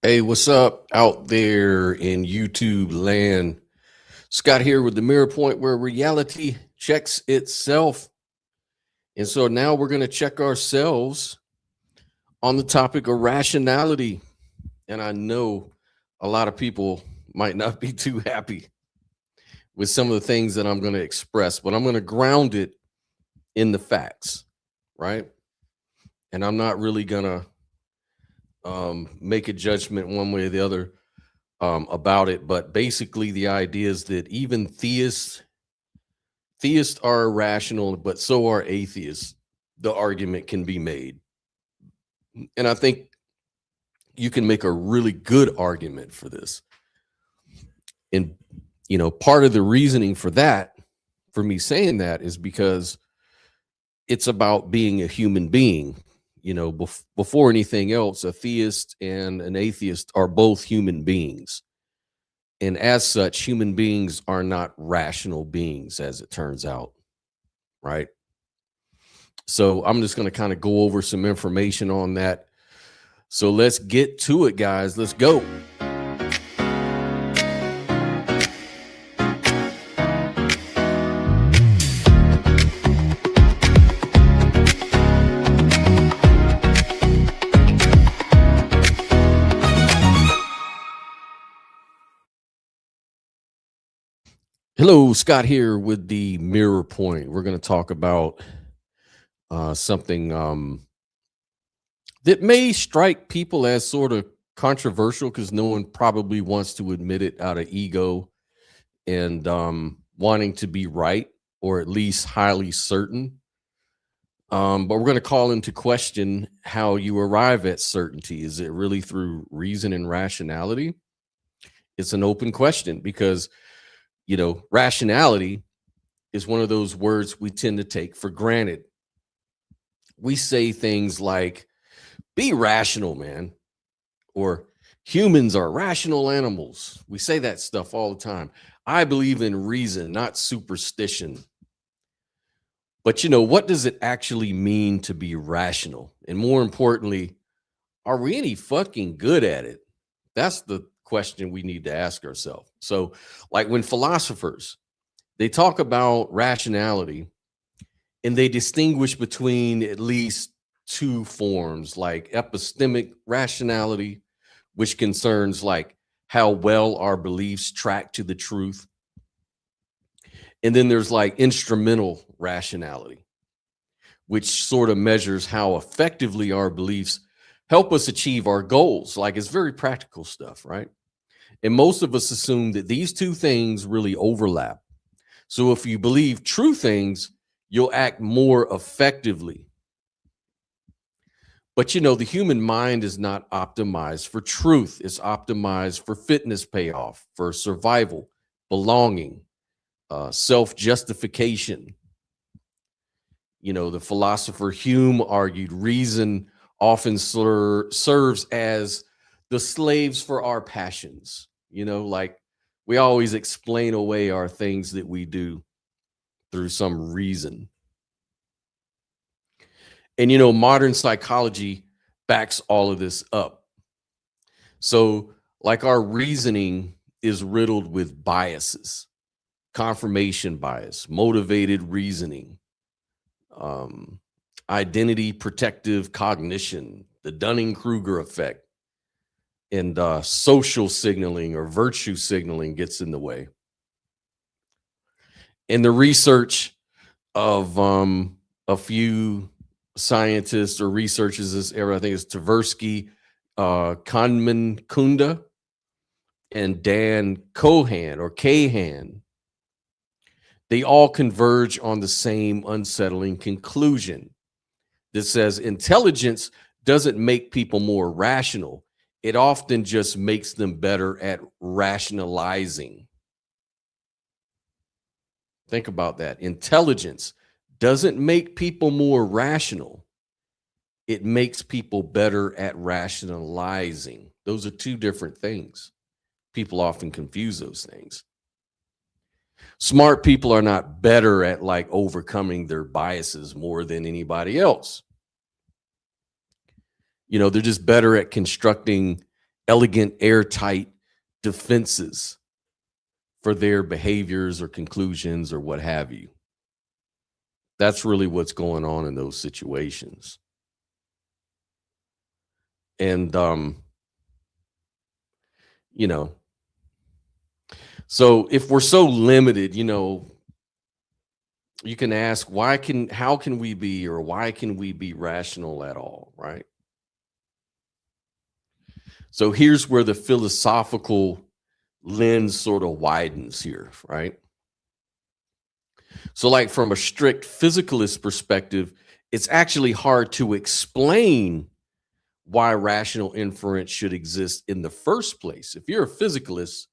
Hey, what's up out there in YouTube land? Scott here with the Mirror Point, where reality checks itself. And so now we're going to check ourselves on the topic of rationality. And I know a lot of people might not be too happy with some of the things that I'm going to express, but I'm going to ground it in the facts, right? And I'm not really going to make a judgment one way or the other about it. But basically, the idea is that even theists are irrational, but so are atheists. The argument can be made, and I think you can make a really good argument for this. And part of the reasoning for that, for me saying that, is because it's about being a human being. Before anything else, a theist and an atheist are both human beings. And as such, human beings are not rational beings, as it turns out, right? So I'm just going to kind of go over some information on that. So let's get to it, guys. Let's go. Hello, Scott here with the Mirror Point. We're going to talk about something that may strike people as sort of controversial because no one probably wants to admit it out of ego and wanting to be right, or at least highly certain. But we're going to call into question how you arrive at certainty. Is it really through reason and rationality? It's an open question because rationality is one of those words we tend to take for granted. We say things like, be rational, man, or humans are rational animals. We say that stuff all the time. I believe in reason, not superstition. But what does it actually mean to be rational? And more importantly, are we any fucking good at it? That's the question we need to ask ourselves. So, like when philosophers, they talk about rationality and they distinguish between at least two forms, like epistemic rationality, which concerns like how well our beliefs track to the truth. And then there's like instrumental rationality, which sort of measures how effectively our beliefs help us achieve our goals. Like it's very practical stuff, right? And most of us assume that these two things really overlap. So if you believe true things, you'll act more effectively. But the human mind is not optimized for truth. It's optimized for fitness payoff, for survival, belonging, self-justification. The philosopher Hume argued reason often serves as the slaves for our passions. Like we always explain away our things that we do through some reason. And modern psychology backs all of this up. So like our reasoning is riddled with biases, confirmation bias, motivated reasoning, identity protective cognition, the Dunning-Kruger effect, and social signaling or virtue signaling gets in the way. And the research of a few scientists or researchers this era, I think it's Tversky, Kahneman Kunda, and Dan Kahan, they all converge on the same unsettling conclusion that says intelligence doesn't make people more rational. It often just makes them better at rationalizing. Think about that. Intelligence doesn't make people more rational. It makes people better at rationalizing. Those are two different things. People often confuse those things. Smart people are not better at like overcoming their biases more than anybody else. They're just better at constructing elegant, airtight defenses for their behaviors or conclusions or what have you. That's really what's going on in those situations. And, you know, so if we're so limited, you know, you can ask, how can we be, or why can we be rational at all, right? So here's where the philosophical lens sort of widens here, right? So like from a strict physicalist perspective, it's actually hard to explain why rational inference should exist in the first place. If you're a physicalist,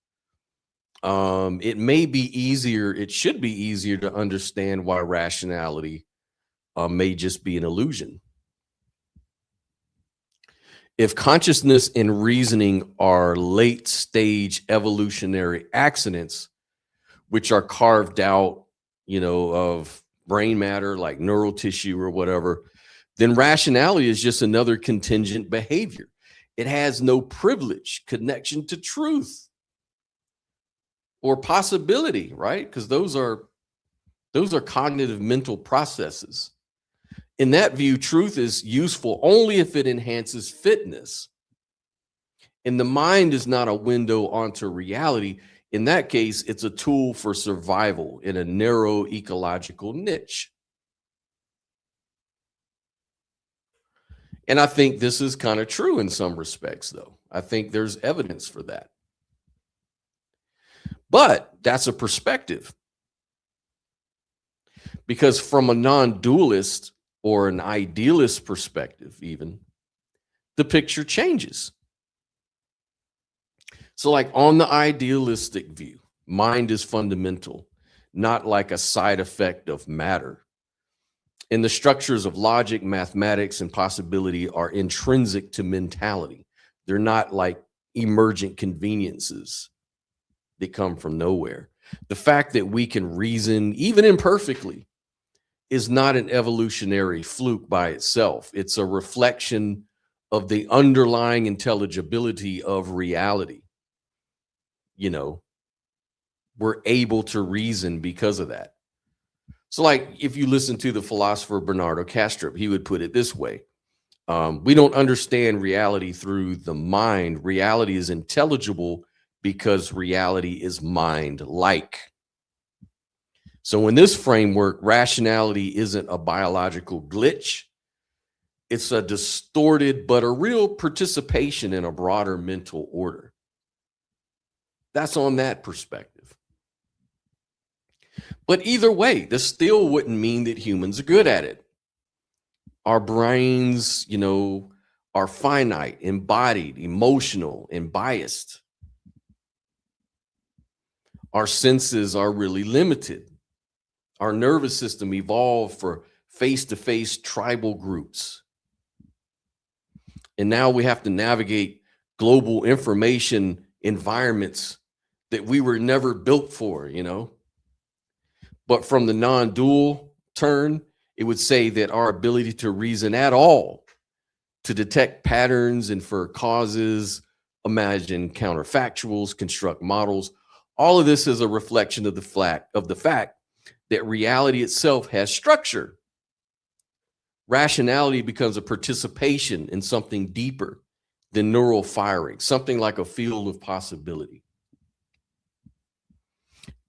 it should be easier to understand why rationality may just be an illusion. If consciousness and reasoning are late stage evolutionary accidents, which are carved out, you know, of brain matter like neural tissue or whatever, then rationality is just another contingent behavior. It has no privilege, connection to truth, or possibility, right? Because those are cognitive mental processes. In that view, truth is useful only if it enhances fitness. And the mind is not a window onto reality. In that case, it's a tool for survival in a narrow ecological niche. And I think this is kind of true in some respects, though. I think there's evidence for that. But that's a perspective. Because from a non-dualist or an idealist perspective, even, the picture changes. So like on the idealistic view, mind is fundamental, not like a side effect of matter. And the structures of logic, mathematics, and possibility are intrinsic to mentality. They're not like emergent conveniences that come from nowhere. The fact that we can reason, even imperfectly, is not an evolutionary fluke by itself. It's a reflection of the underlying intelligibility of reality. You know, we're able to reason because of that. So like if you listen to the philosopher Bernardo Kastrup, he would put it this way. We don't understand reality through the mind. Reality is intelligible because reality is mind-like. So in this framework, rationality isn't a biological glitch. It's a distorted but a real participation in a broader mental order. That's on that perspective. But either way, this still wouldn't mean that humans are good at it. Our brains, you know, are finite, embodied, emotional, and biased. Our senses are really limited. Our nervous system evolved for face-to-face tribal groups. And now we have to navigate global information environments that we were never built for, you know. But from the non-dual turn, it would say that our ability to reason at all, to detect patterns, infer causes, imagine counterfactuals, construct models, all of this is a reflection of the fact that reality itself has structure. Rationality becomes a participation in something deeper than neural firing, something like a field of possibility.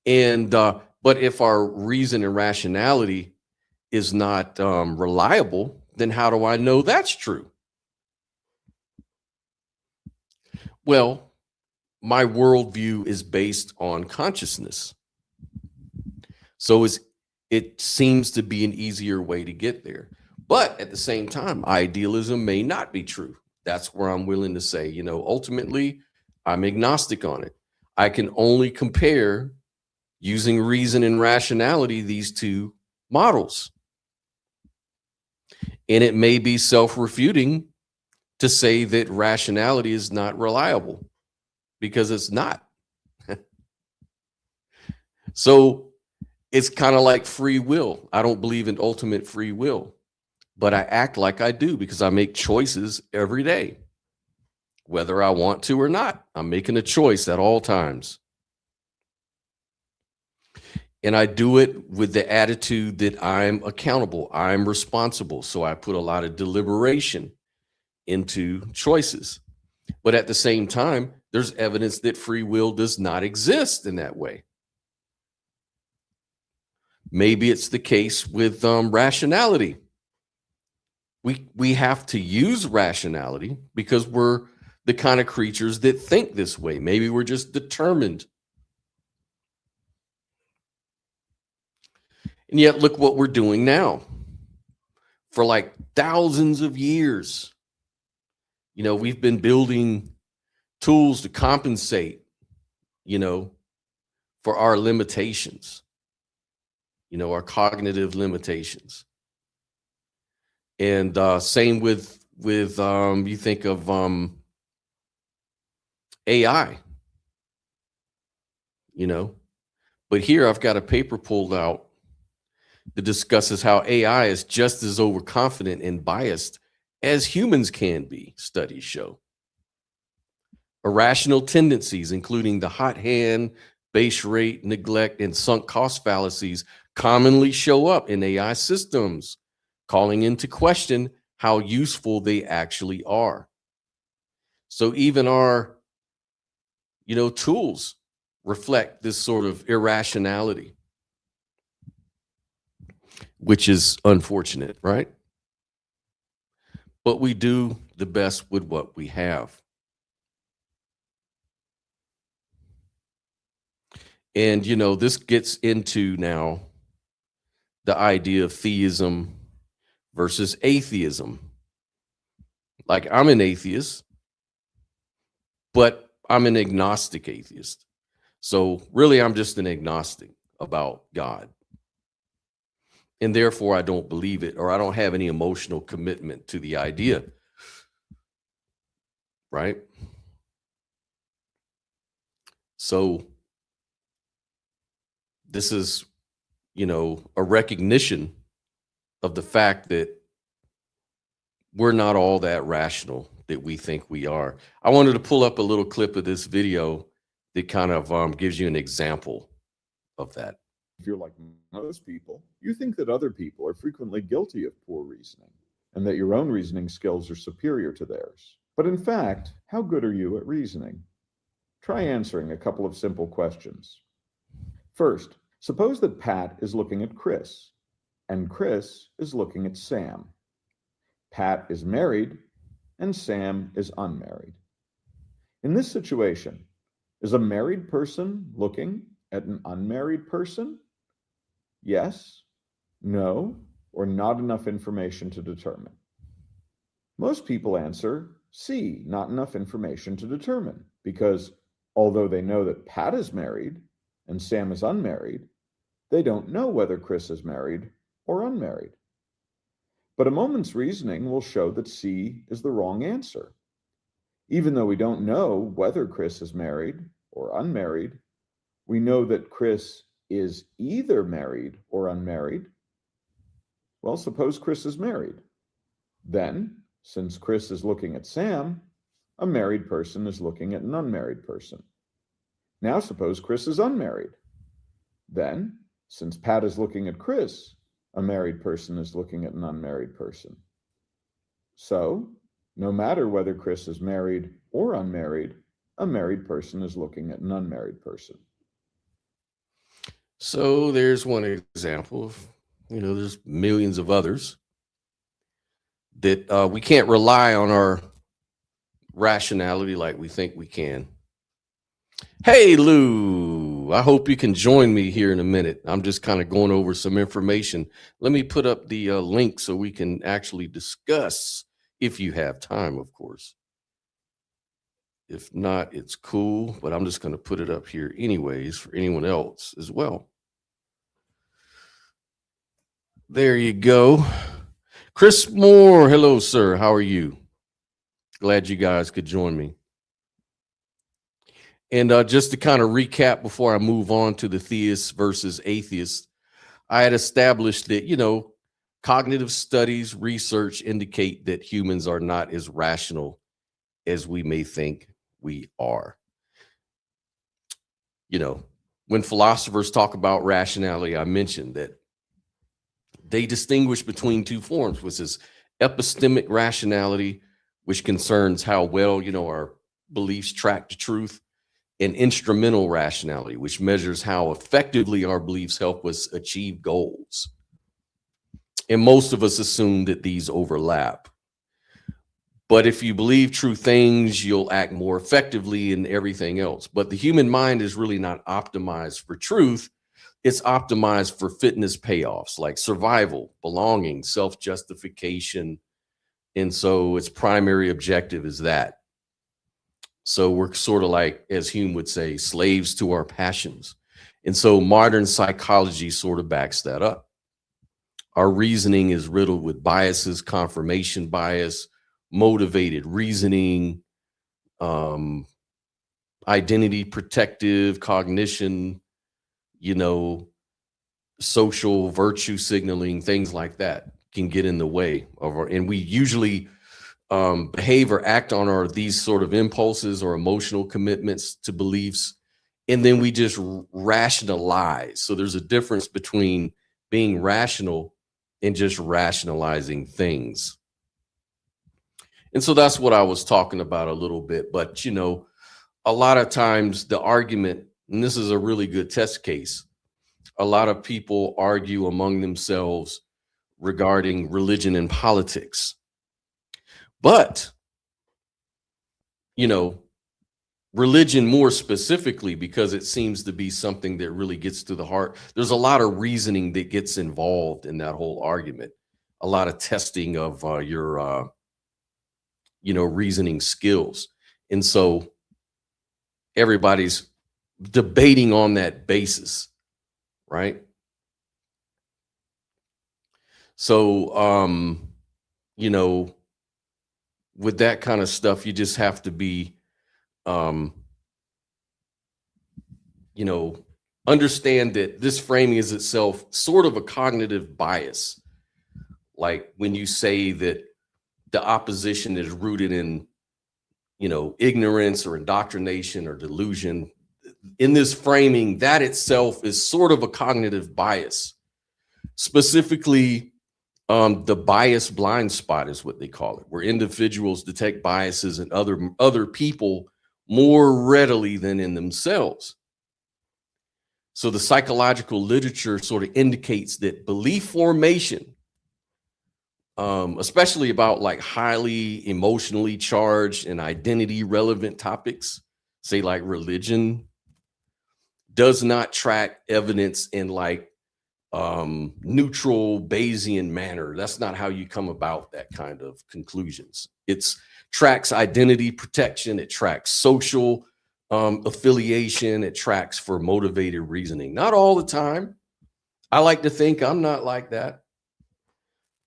And but if our reason and rationality is not reliable, then how do I know that's true? Well, my worldview is based on consciousness. So it seems to be an easier way to get there. But at the same time, idealism may not be true. That's where I'm willing to say, you know, ultimately, I'm agnostic on it. I can only compare, using reason and rationality, these two models. And it may be self-refuting to say that rationality is not reliable, because it's not. So it's kind of like free will. I don't believe in ultimate free will, but I act like I do because I make choices every day. whether I want to or not. I'm making a choice at all times. And I do it with the attitude that I'm accountable, I'm responsible. So I put a lot of deliberation into choices. But at the same time, there's evidence that free will does not exist in that way. Maybe it's the case with rationality. We have to use rationality because we're the kind of creatures that think this way. Maybe we're just determined. And yet, look what we're doing now. For like thousands of years, we've been building tools to compensate, for our limitations, our cognitive limitations. And same with you think of AI, but here I've got a paper pulled out that discusses how AI is just as overconfident and biased as humans can be, studies show. Irrational tendencies, including the hot hand, base rate, neglect, and sunk cost fallacies, commonly show up in AI systems, calling into question how useful they actually are. So even our, tools reflect this sort of irrationality, which is unfortunate, right? But we do the best with what we have. And, this gets into now the idea of theism versus atheism. Like, I'm an atheist, but I'm an agnostic atheist. So really, I'm just an agnostic about God. And therefore, I don't believe it, or I don't have any emotional commitment to the idea. Right? So this is, a recognition of the fact that we're not all that rational that we think we are. I wanted to pull up a little clip of this video that kind of gives you an example of that. If you're like most people, you think that other people are frequently guilty of poor reasoning and that your own reasoning skills are superior to theirs. But in fact, how good are you at reasoning? Try answering a couple of simple questions. First, suppose that Pat is looking at Chris and Chris is looking at Sam. Pat is married and Sam is unmarried. In this situation, is a married person looking at an unmarried person? Yes, no, or not enough information to determine. Most people answer C, not enough information to determine, because although they know that Pat is married and Sam is unmarried, they don't know whether Chris is married or unmarried. But a moment's reasoning will show that C is the wrong answer. Even though we don't know whether Chris is married or unmarried, we know that Chris is either married or unmarried. Well, suppose Chris is married. Then, since Chris is looking at Sam, a married person is looking at an unmarried person. Now suppose Chris is unmarried. Then, since Pat is looking at Chris, a married person is looking at an unmarried person. So, no matter whether Chris is married or unmarried, a married person is looking at an unmarried person. So there's one example of, there's millions of others that we can't rely on our rationality like we think we can. Hey, Lou, I hope you can join me here in a minute. I'm just kind of going over some information. Let me put up the link so we can actually discuss, if you have time, of course. If not, it's cool, but I'm just going to put it up here anyways for anyone else as well. There you go. Chris Moore, hello, sir. How are you? Glad you guys could join me. And just to kind of recap before I move on to the theists versus atheists, I had established that, cognitive studies, research indicate that humans are not as rational as we may think we are. You know, when philosophers talk about rationality, I mentioned that they distinguish between two forms, which is epistemic rationality, which concerns how well, our beliefs track to truth, and instrumental rationality, which measures how effectively our beliefs help us achieve goals. And most of us assume that these overlap. But if you believe true things, you'll act more effectively in everything else. But the human mind is really not optimized for truth. It's optimized for fitness payoffs like survival, belonging, self-justification. And so its primary objective is that. So we're sort of like, as Hume would say, slaves to our passions. And so modern psychology sort of backs that up. Our reasoning is riddled with biases, confirmation bias, motivated reasoning, identity protective cognition, social virtue signaling, things like that can get in the way of our, and we usually behave or act on these sort of impulses or emotional commitments to beliefs, and then we just rationalize. So there's a difference between being rational and just rationalizing things. And so that's what I was talking about a little bit. But, a lot of times the argument, and this is a really good test case, a lot of people argue among themselves regarding religion and politics. But, religion more specifically, because it seems to be something that really gets to the heart. There's a lot of reasoning that gets involved in that whole argument, a lot of testing of your reasoning skills. And so everybody's debating on that basis, right? So, with that kind of stuff, you just have to be, understand that this framing is itself sort of a cognitive bias. Like when you say that the opposition is rooted in, ignorance or indoctrination or delusion, in this framing, that itself is sort of a cognitive bias. Specifically, the bias blind spot is what they call it, where individuals detect biases in other people more readily than in themselves. So the psychological literature sort of indicates that belief formation, especially about like highly emotionally charged and identity relevant topics, say like religion, does not track evidence in like neutral Bayesian manner. That's not how you come about that kind of conclusions. It's tracks identity protection. It tracks social affiliation. It tracks for motivated reasoning. Not all the time. I like to think I'm not like that,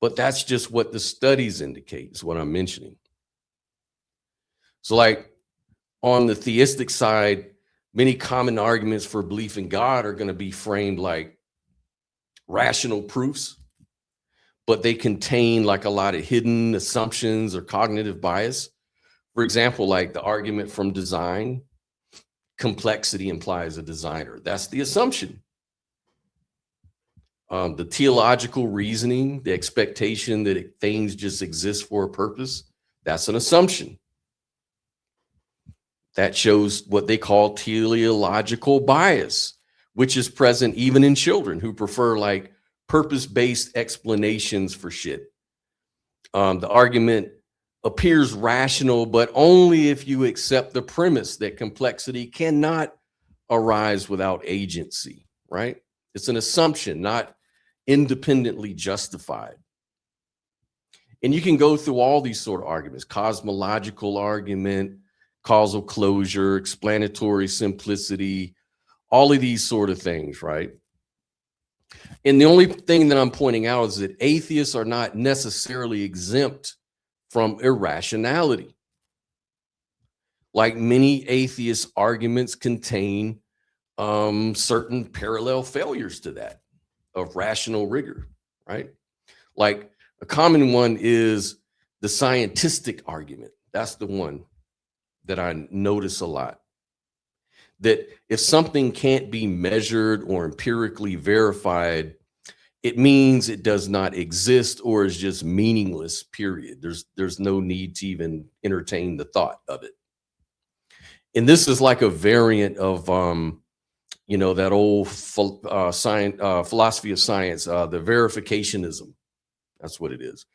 but that's just what the studies indicate, is what I'm mentioning. So like on the theistic side, many common arguments for belief in God are going to be framed like rational proofs, but they contain like a lot of hidden assumptions or cognitive bias. For example, like the argument from design, complexity implies a designer. That's the assumption. The teleological reasoning, the expectation that things just exist for a purpose, that's an assumption. That shows what they call teleological bias, which is present even in children who prefer like purpose-based explanations for shit. The argument appears rational, but only if you accept the premise that complexity cannot arise without agency, right? It's an assumption, not independently justified. And you can go through all these sort of arguments: cosmological argument, causal closure, explanatory simplicity, all of these sort of things, right? And the only thing that I'm pointing out is that atheists are not necessarily exempt from irrationality. Like many atheist arguments contain certain parallel failures to that of rational rigor, right? Like a common one is the scientistic argument. That's the one. that I notice a lot. That if something can't be measured or empirically verified, it means it does not exist or is just meaningless, period. There's no need to even entertain the thought of it. And this is like a variant of that old philosophy of science, the verificationism. That's what it is.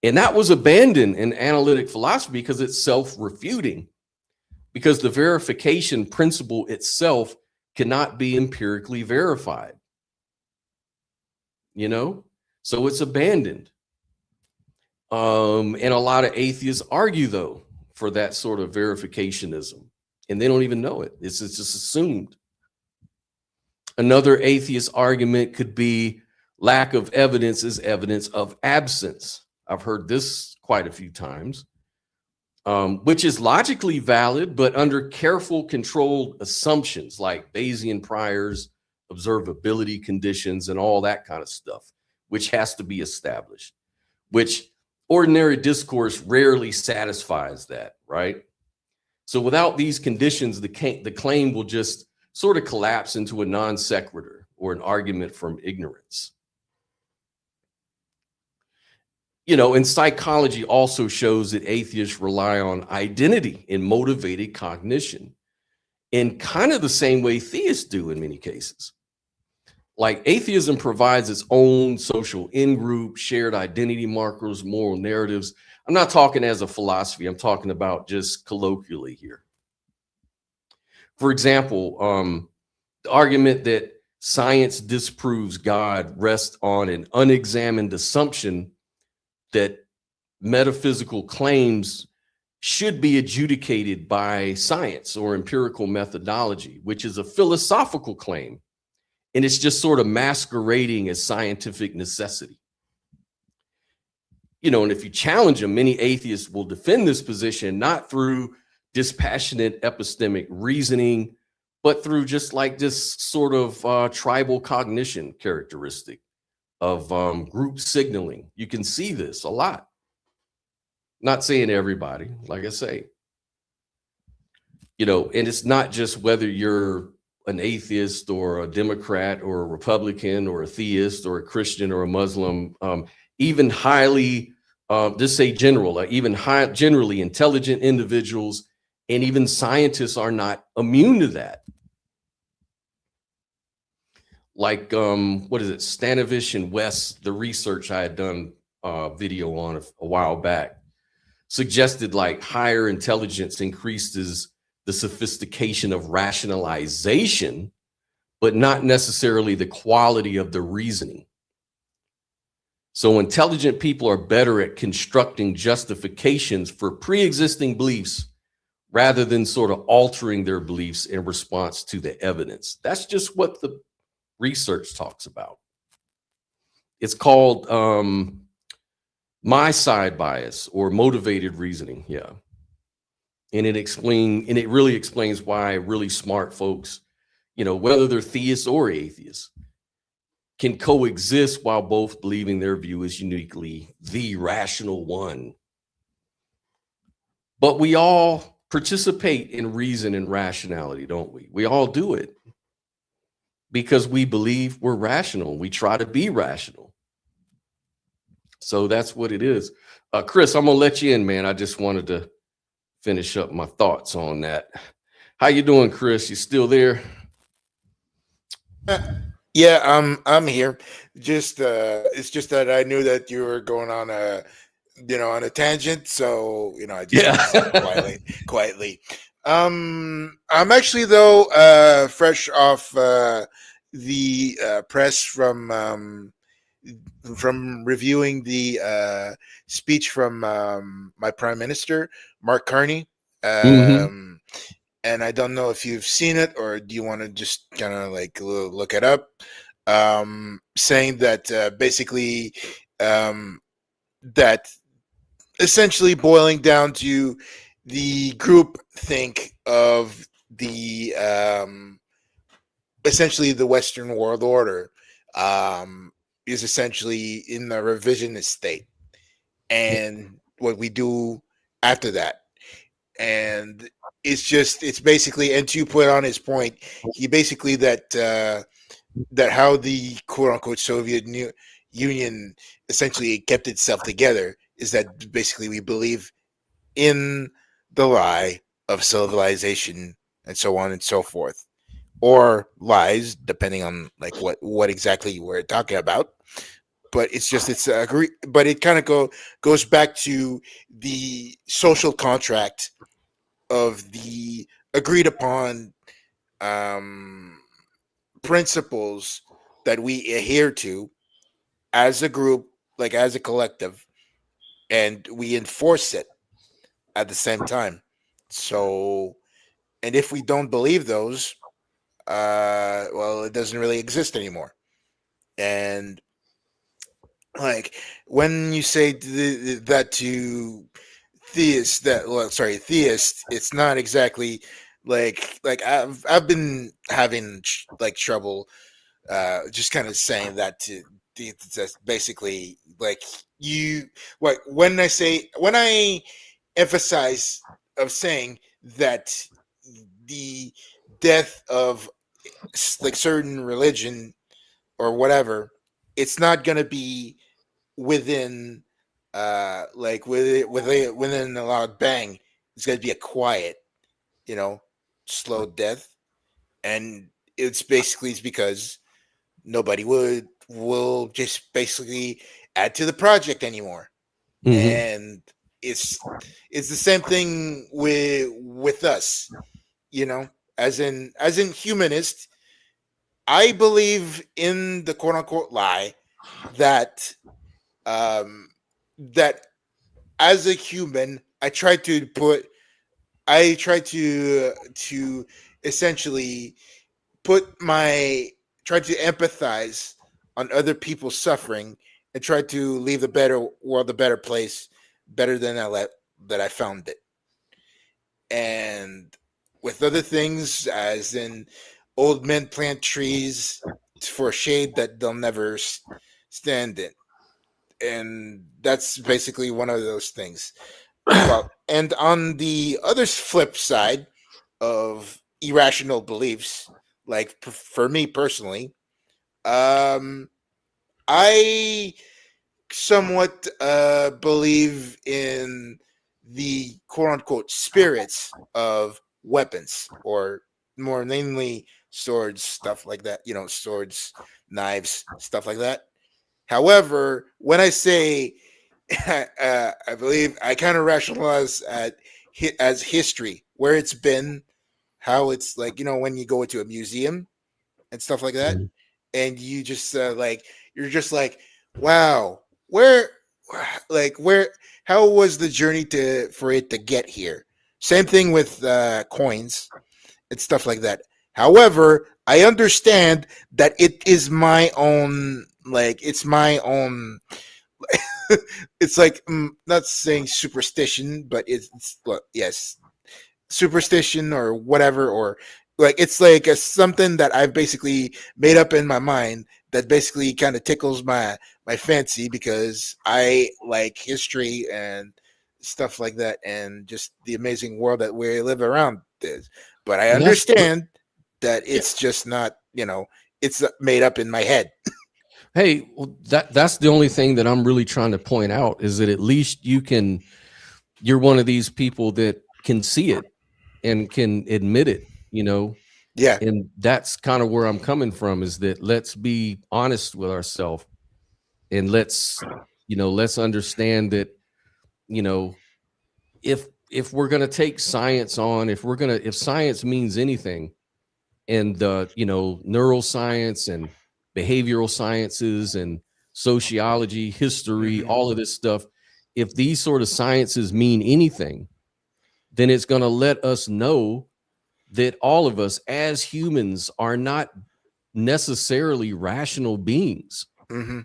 And that was abandoned in analytic philosophy because it's self-refuting, because the verification principle itself cannot be empirically verified. So it's abandoned. And a lot of atheists argue, though, for that sort of verificationism, and they don't even know it. It's just assumed. Another atheist argument could be lack of evidence is evidence of absence. I've heard this quite a few times, which is logically valid, but under careful, controlled assumptions like Bayesian priors, observability conditions, and all that kind of stuff, which has to be established, which ordinary discourse rarely satisfies that, right? So without these conditions, the claim will just sort of collapse into a non sequitur or an argument from ignorance. And psychology also shows that atheists rely on identity and motivated cognition in kind of the same way theists do in many cases. Like atheism provides its own social in-group, shared identity markers, moral narratives. I'm not talking as a philosophy. I'm talking about just colloquially here. For example, the argument that science disproves God rests on an unexamined assumption that metaphysical claims should be adjudicated by science or empirical methodology, which is a philosophical claim. And it's just sort of masquerading as scientific necessity. And if you challenge them, many atheists will defend this position, not through dispassionate epistemic reasoning, but through just like this sort of tribal cognition characteristic of group signaling. You can see this a lot. Not saying everybody, like I say. And it's not just whether you're an atheist or a Democrat or a Republican or a theist or a Christian or a Muslim, even highly, just say general, even generally intelligent individuals and even scientists are not immune to that. Like, what is it? Stanovish and West, the research I had done a video on a while back, suggested like higher intelligence increases the sophistication of rationalization, but not necessarily the quality of the reasoning. So intelligent people are better at constructing justifications for pre-existing beliefs rather than sort of altering their beliefs in response to the evidence. That's just what the research talks about. It's called my side bias or motivated reasoning. Yeah. And it really explains why really smart folks, whether they're theists or atheists, can coexist while both believing their view is uniquely the rational one. But we all participate in reason and rationality, don't we? We all do it because we believe we're rational. We try to be rational. So that's what it is. Chris, I'm gonna let you in, man. I just wanted to finish up my thoughts on that. How you doing, Chris? You still there? Yeah, I'm here. Just it's just that I knew that you were going on on a tangent, so I just quietly. I'm actually though fresh off the press from reviewing the speech from my Prime Minister, Mark Carney. And I don't know if you've seen it or do you want to just kind of like look it up, saying that basically that essentially boiling down to the group think of the essentially the Western world order is essentially in the revisionist state, and what we do after that. and it's basically, and to put on his point, he basically that how the quote unquote Union essentially kept itself together is that basically we believe in the lie of civilization and so on and so forth, or lies, depending on like what exactly we're talking about. But it's agree. But it kind of goes back to the social contract of the agreed upon um, principles that we adhere to as a group, like as a collective, and we enforce it at the same time. So, and if we don't believe those, well, it doesn't really exist anymore. And like when you say that to theists, theists, it's not exactly like I've been having like trouble just kind of saying that to that's basically like you like when I emphasize of saying that the death of like certain religion or whatever, it's not going to be within like within a loud bang. It's going to be a quiet, you know, slow death, and it's because nobody will just basically add to the project anymore. Mhm. And it's it's the same thing with us, you know, as in humanist. I believe in the quote unquote lie that um that as a human I try to essentially put my try to empathize on other people's suffering and try to leave the better world a better place, better than that I found it. And with other things, as in old men plant trees for shade that they'll never stand in, and that's basically one of those things. Well, and on the other flip side of irrational beliefs, like for me personally, um, I somewhat believe in the quote unquote spirits of weapons, or more namely swords, stuff like that. You know, swords, knives, stuff like that. However, when I say I believe, I kind of rationalize as history, where it's been, how it's like, you know, when you go into a museum and stuff like that, Mhm. and you just like you're just like, wow, where, like where, how was the journey to for it to get here? Same thing with coins and stuff like that. However, I understand that it is my own, like it's my own. It's like not saying superstition, but it's well, yes, superstition or whatever, or like it's like something that I've basically made up in my mind that basically kind of tickles my fancy, because I like history and stuff like that, and just the amazing world that we live around this. But I And that's understand that yeah. it's just not, you know, it's made up in my head. Hey, well, that's the only thing that I'm really trying to point out is that at least you're one of these people that can see it and can admit it, you know. Yeah. And that's kind of where I'm coming from, is that let's be honest with ourselves, and let's understand that, you know, if we're going to take science on, if science means anything, and neuroscience and behavioral sciences and sociology, history, Hmm. all of this stuff, if these sort of sciences mean anything, then it's going to let us know that all of us as humans are not necessarily rational beings. Hmm.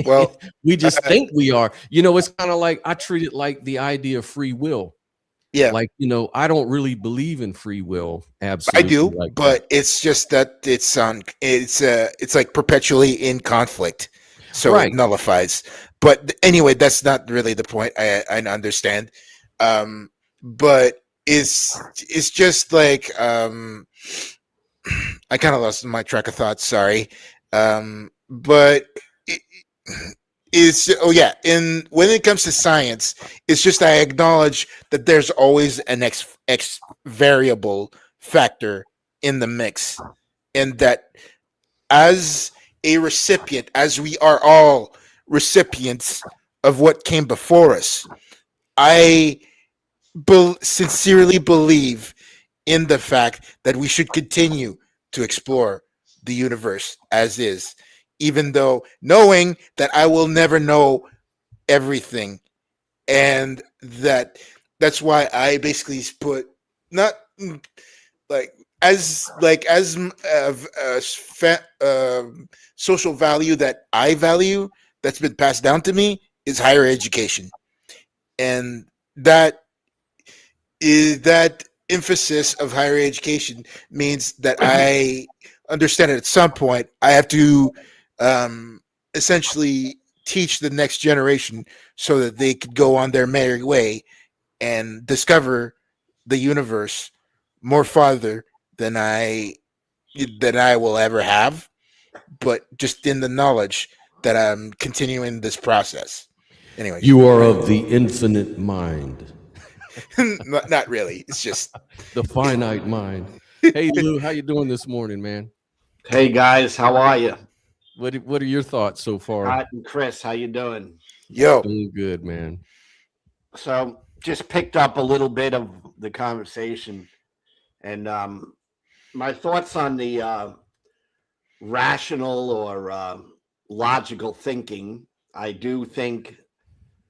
Well, We just uh, think we are. It's kind of like, I treat it like the idea of free will. yeah. Like, I don't really believe in free will I absolutely do, like that. but it's just that it's like perpetually in conflict, so it Right. nullifies. But anyway, that's not really the point. I understand, but is just like I kind of lost my track of thoughts. Sorry, but it, is oh yeah. In when it comes to science, it's just I acknowledge that there's always an X variable factor in the mix, and that as a recipient, as we are all recipients of what came before us, I sincerely believe in the fact that we should continue to explore the universe as is, even though knowing that I will never know everything, and that's why I basically put not like social value that I value that's been passed down to me is higher education, and that emphasis of higher education means that I understand that at some point I have to essentially teach the next generation so that they could go on their merry way and discover the universe more farther than I will ever have, but just in the knowledge that I'm continuing this process. Anyway, You are of the infinite mind, not really. It's just the finite mind. Hey, Lou, how you doing this morning, man? Hey guys, how are you? What are your thoughts so far? Scott and Chris, how you doing? yo. Doing good, man. So just picked up a little bit of the conversation, and my thoughts on the rational or logical thinking. I do think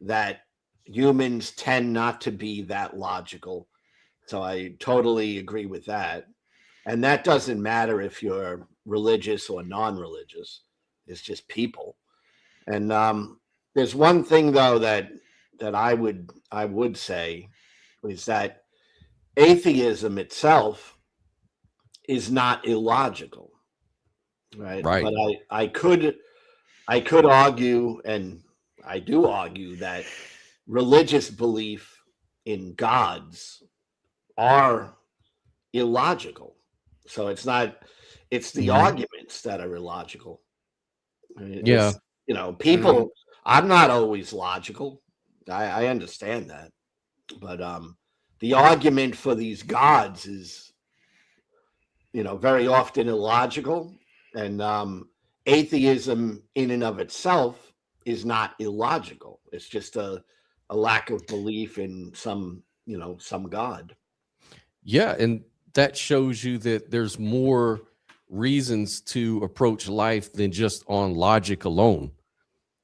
that humans tend not to be that logical, so I totally agree with that. And that doesn't matter if you're religious or non-religious. It's just people. And there's one thing though that I would say is that atheism itself is not illogical, right? Right. But I could argue, and I do argue, that religious belief in gods are illogical. So it's not, it's the arguments that are illogical. I mean, Yeah. People, I'm not always logical. I understand that. But the argument for these gods is, very often illogical. And atheism in and of itself is not illogical. It's just a lack of belief in some God. Yeah, and that shows you that there's more reasons to approach life than just on logic alone.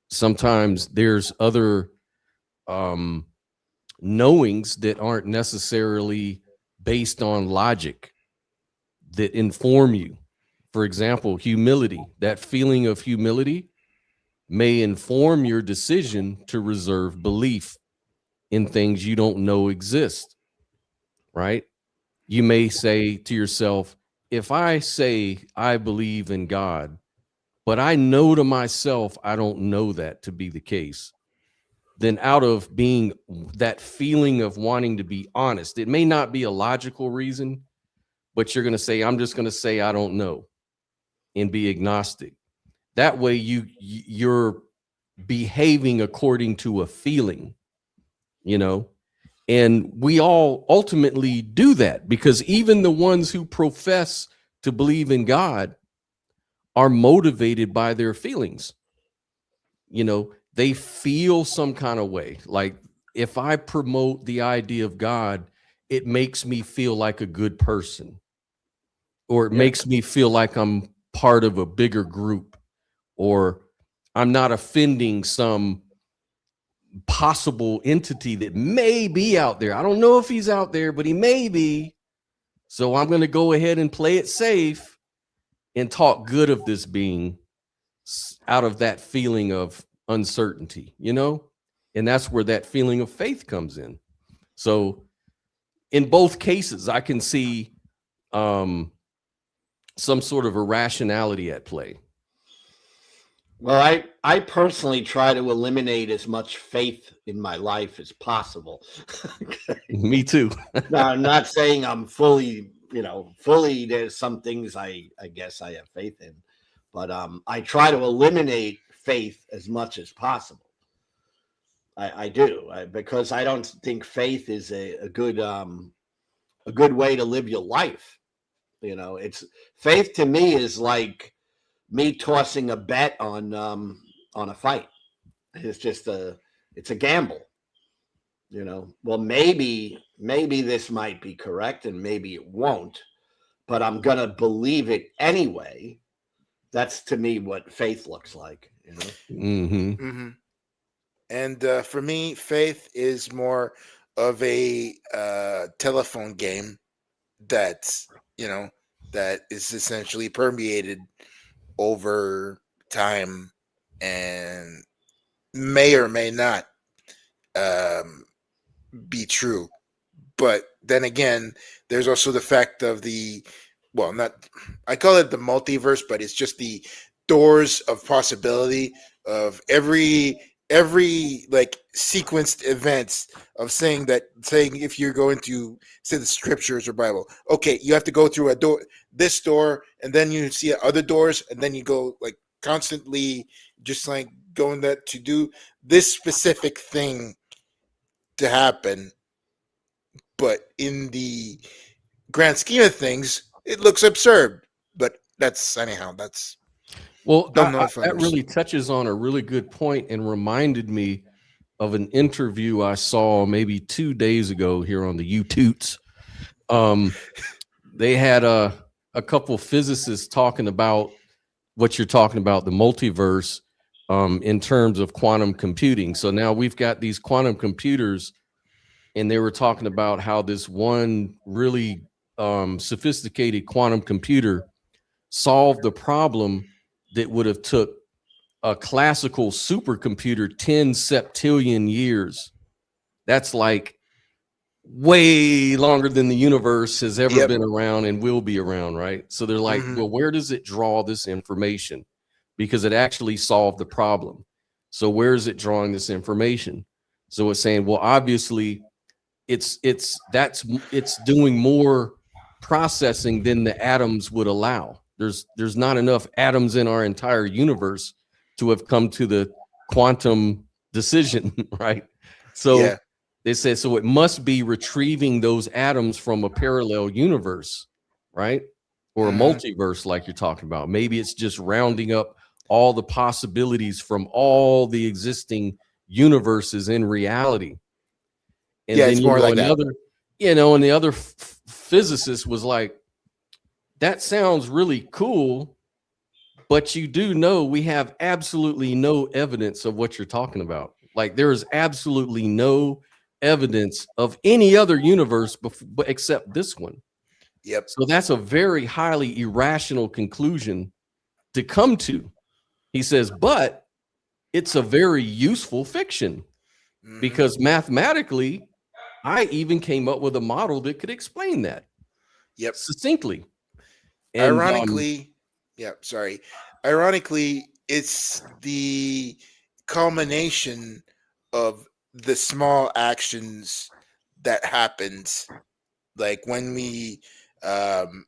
Sometimes there's other knowings that aren't necessarily based on logic that inform you. For example, humility. That feeling of humility may inform your decision to reserve belief in things you don't know exist, right? You may say to yourself, if I say I believe in God, but I know to myself I don't know that to be the case, then out of being that feeling of wanting to be honest, it may not be a logical reason, but you're going to say, I'm just going to say I don't know and be agnostic. That way you're behaving according to a feeling, and we all ultimately do that, because even the ones who profess to believe in God are motivated by their feelings. They feel some kind of way. Like, if I promote the idea of God, it makes me feel like a good person, or it makes me feel like I'm part of a bigger group, or I'm not offending some possible entity that may be out there. I don't know if he's out there, but he may be. So I'm going to go ahead and play it safe and talk good of this being out of that feeling of uncertainty, and that's where that feeling of faith comes in. So in both cases, I can see some sort of irrationality at play. Well, I personally try to eliminate as much faith in my life as possible. Me too. Now, I'm not saying I'm fully, fully. There's some things I guess I have faith in, but I try to eliminate faith as much as possible. I do because I don't think faith is a good way to live your life. It's faith to me is like me tossing a bet on a fight. It's a gamble. Well, maybe this might be correct and maybe it won't, but I'm gonna believe it anyway. That's to me what faith looks like. Hmm. Hmm. And for me, faith is more of a telephone game that's, that is essentially permeated over time and may or may not um, be true. But then again, there's also the fact of not, I call it the multiverse, but it's just the doors of possibility of every like sequenced events of saying if you're going to say the scriptures or Bible, okay, you have to go through this door, and then you see other doors, and then you go like constantly just like going that to do this specific thing to happen. But in the grand scheme of things, it looks absurd. But that's anyhow. That's Well, don't know if that others. really touches on a really good point and reminded me of an interview I saw maybe 2 days ago here on the YouTubes. They had a couple physicists talking about what you're talking about, the multiverse, in terms of quantum computing. So now we've got these quantum computers, and they were talking about how this one really sophisticated quantum computer solved the problem that would have took a classical supercomputer 10 septillion years. That's like way longer than the universe has ever been around and will be around, right? So they're like, Mhm. well, where does it draw this information? Because it actually solved the problem. So where is it drawing this information? So it's saying, well, obviously it's doing more processing than the atoms would allow. There's not enough atoms in our entire universe to have come to the quantum decision, right? So Yeah. they said, so it must be retrieving those atoms from a parallel universe, right? Or a Mhm. multiverse, like you're talking about. Maybe it's just rounding up all the possibilities from all the existing universes in reality. And Yeah, then, it's more like that. and the other physicist was like, that sounds really cool, but you do know we have absolutely no evidence of what you're talking about. Like there is absolutely no evidence of any other universe except this one. Yep. So that's a very highly irrational conclusion to come to. He says, but it's a very useful fiction Mhm. because mathematically, I even came up with a model that could explain that Yep. succinctly. And Ironically, yeah, sorry. Ironically, it's the culmination of the small actions that happens, like when we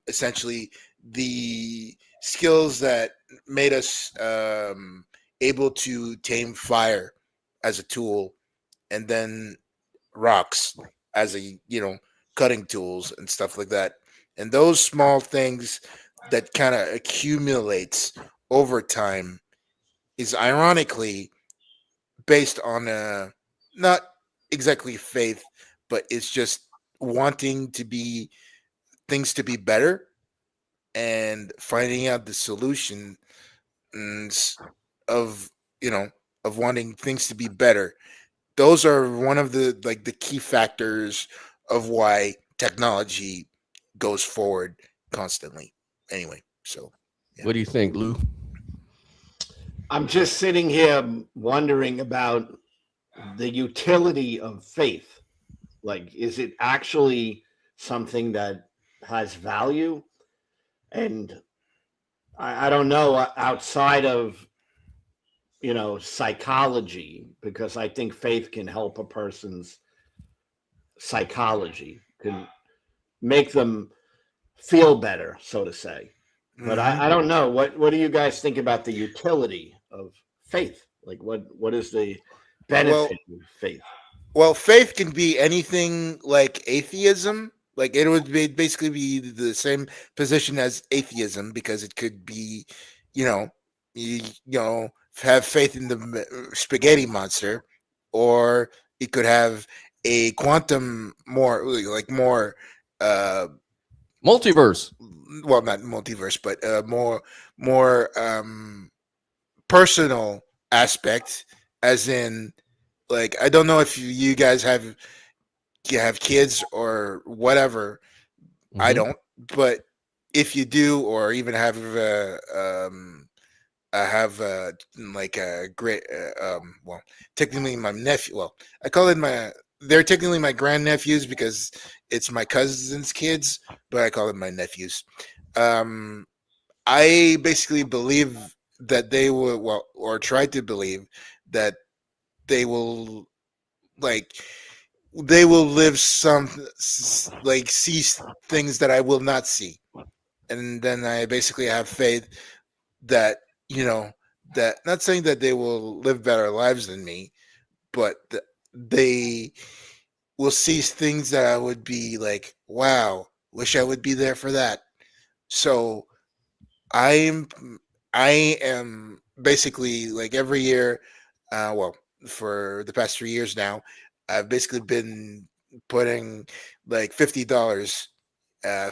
essentially the skills that made us able to tame fire as a tool, and then rocks as cutting tools and stuff like that, and those small things that kind of accumulates over time is ironically based on not exactly faith, but it's just wanting to be things to be better and finding out the solution of of wanting things to be better. Those are one of the key factors of why technology goes forward constantly. Anyway, so yeah. what do you think, Lou? I'm just sitting here wondering about the utility of faith. Like, is it actually something that has value? And I don't know, outside of psychology, because I think faith can help a person's psychology, can make them feel better, so to say. But Mhm. I don't know. What do you guys think about the utility of faith? Like what is the benefit of faith? Well, faith can be anything like atheism. Like it would basically be the same position as atheism because it could be, you know, have faith in the spaghetti monster, or it could have a quantum more, uh, Multiverse. well, not multiverse, but more personal aspect, as in, like, I don't know if you guys have kids or whatever. I Mhm. don't, but if you do, or even have I have like a great well, technically my nephew. Well, I call it my. They're technically my grandnephews because it's my cousin's kids, but I call them my nephews. Um, I basically believe that they will, well, or try to believe that they will, like, they will live like, see things that I will not see, and then I basically have faith that, that, not saying that they will live better lives than me, but they will see things that I would be like, wow, wish I would be there for that. So I'm I am basically, like, every year, well, for the past 3 years now, I've basically been putting like $50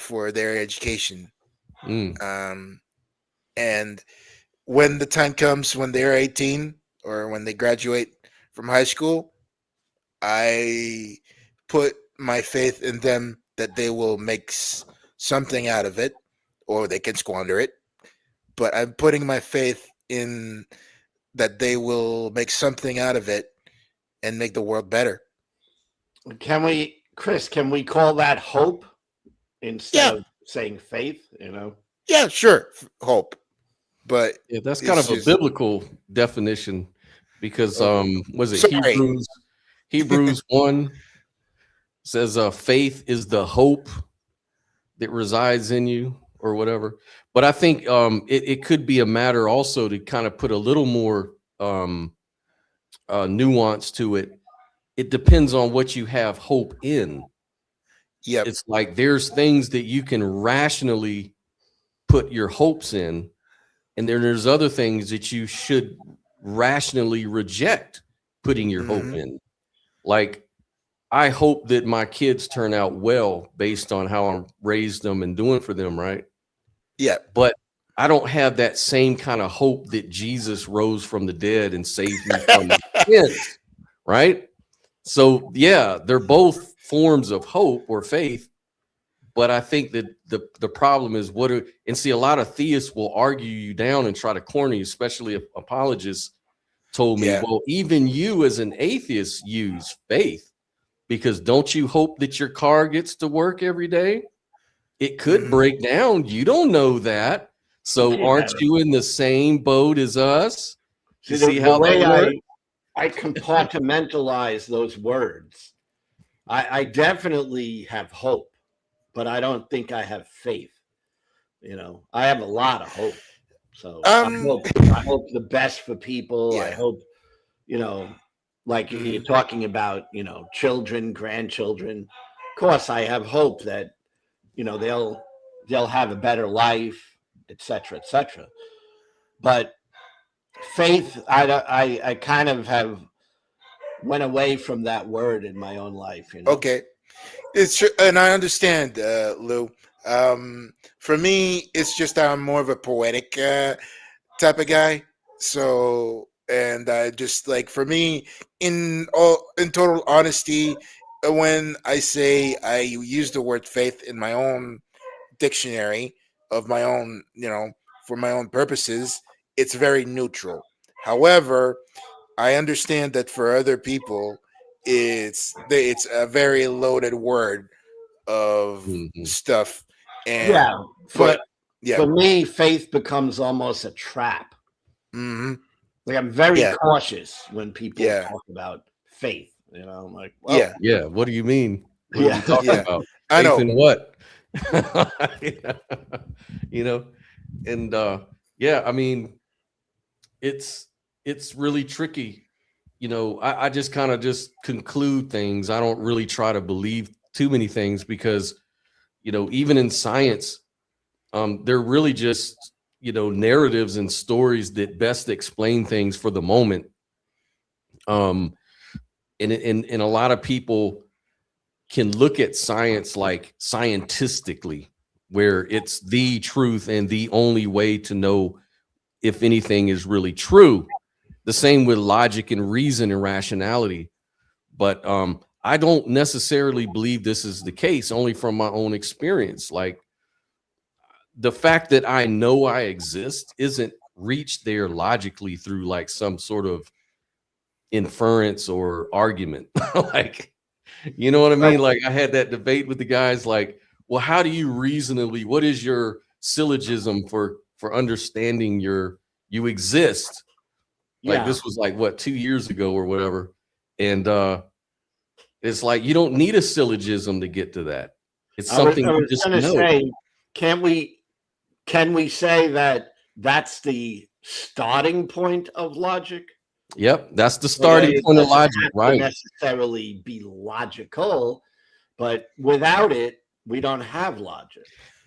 for their education. Mm. Um, and when the time comes when they're 18 or when they graduate from high school, I put my faith in them that they will make something out of it, or they can squander it. But I'm putting my faith in that they will make something out of it and make the world better. Can we, Chris? Can we call that hope instead Yeah, of saying faith? yeah, sure. Hope, but Yeah, that's kind it's of a just biblical definition because oh, was it sorry. Hebrews 1 says faith is the hope that resides in you or whatever. But I think it could be a matter also to kind of put a little more nuance to it. It depends on what you have hope in. Yep. It's like there's things that you can rationally put your hopes in, and then there's other things that you should rationally reject putting your hope Hmm. in. Like, I hope that my kids turn out well based on how I raised them and doing for them, right? Yep. But I don't have that same kind of hope that Jesus rose from the dead and saved me from my sins, right? So yeah, they're both forms of hope or faith, but I think that the problem is and see, a lot of theists will argue you down and try to corner you, especially if apologists told me, Yeah. well, even you as an atheist use faith because don't you hope that your car gets to work every day? It could Hmm. break down. You don't know that. So Yeah. aren't you in the same boat as us? You See, see the how that way works? I compartmentalize those words, I definitely have hope, but I don't think I have faith. I have a lot of hope. So Um. I hope the best for people. I Yeah. hope, you know, like you're Hmm. talking about, children, grandchildren. Of course, I have hope that, they'll have a better life, etc., etc. But faith, I kind of have went away from that word in my own life. Okay. It's true, and I understand, Lou. For me, it's just I'm more of a poetic type of guy. So, and I just, like, for me, in total honesty, when I say I use the word faith in my own dictionary of my own, for my own purposes, it's very neutral. However, I understand that for other people, it's a very loaded word of Mhm. stuff, and Yeah, but for yeah. for me, faith becomes almost a trap. Hmm. Like I'm very Yeah. cautious when people Yeah. talk about faith. You know, I'm like, well, Yeah. Yeah. What do you mean? What are Yeah. we talking Yeah. about? I Faith know. in what? You know, and yeah, I mean, it's really tricky. You know, I just kind of just conclude things. I don't really try to believe too many things because, you know, even in science, they're really just, you know, narratives and stories that best explain things for the moment. Um, and a lot of people can look at science like scientistically, where it's the truth and the only way to know if anything is really true. The same with logic and reason and rationality. But I don't necessarily believe this is the case, only from my own experience. Like the fact that I know I exist isn't reached there logically through like some sort of inference or argument. Like, you know what I mean? Like I had that debate with the guys like, well, how do you reasonably, what is your syllogism for understanding you exist? Like Yeah. this was like what 2 years ago or whatever. And it's like you don't need a syllogism to get to that. It's something I you was just going to know. say, can we say that that's the starting point of logic? Yep, that's the So that starting it point of doesn't logic, have to right? necessarily be logical, but without it, we don't have logic.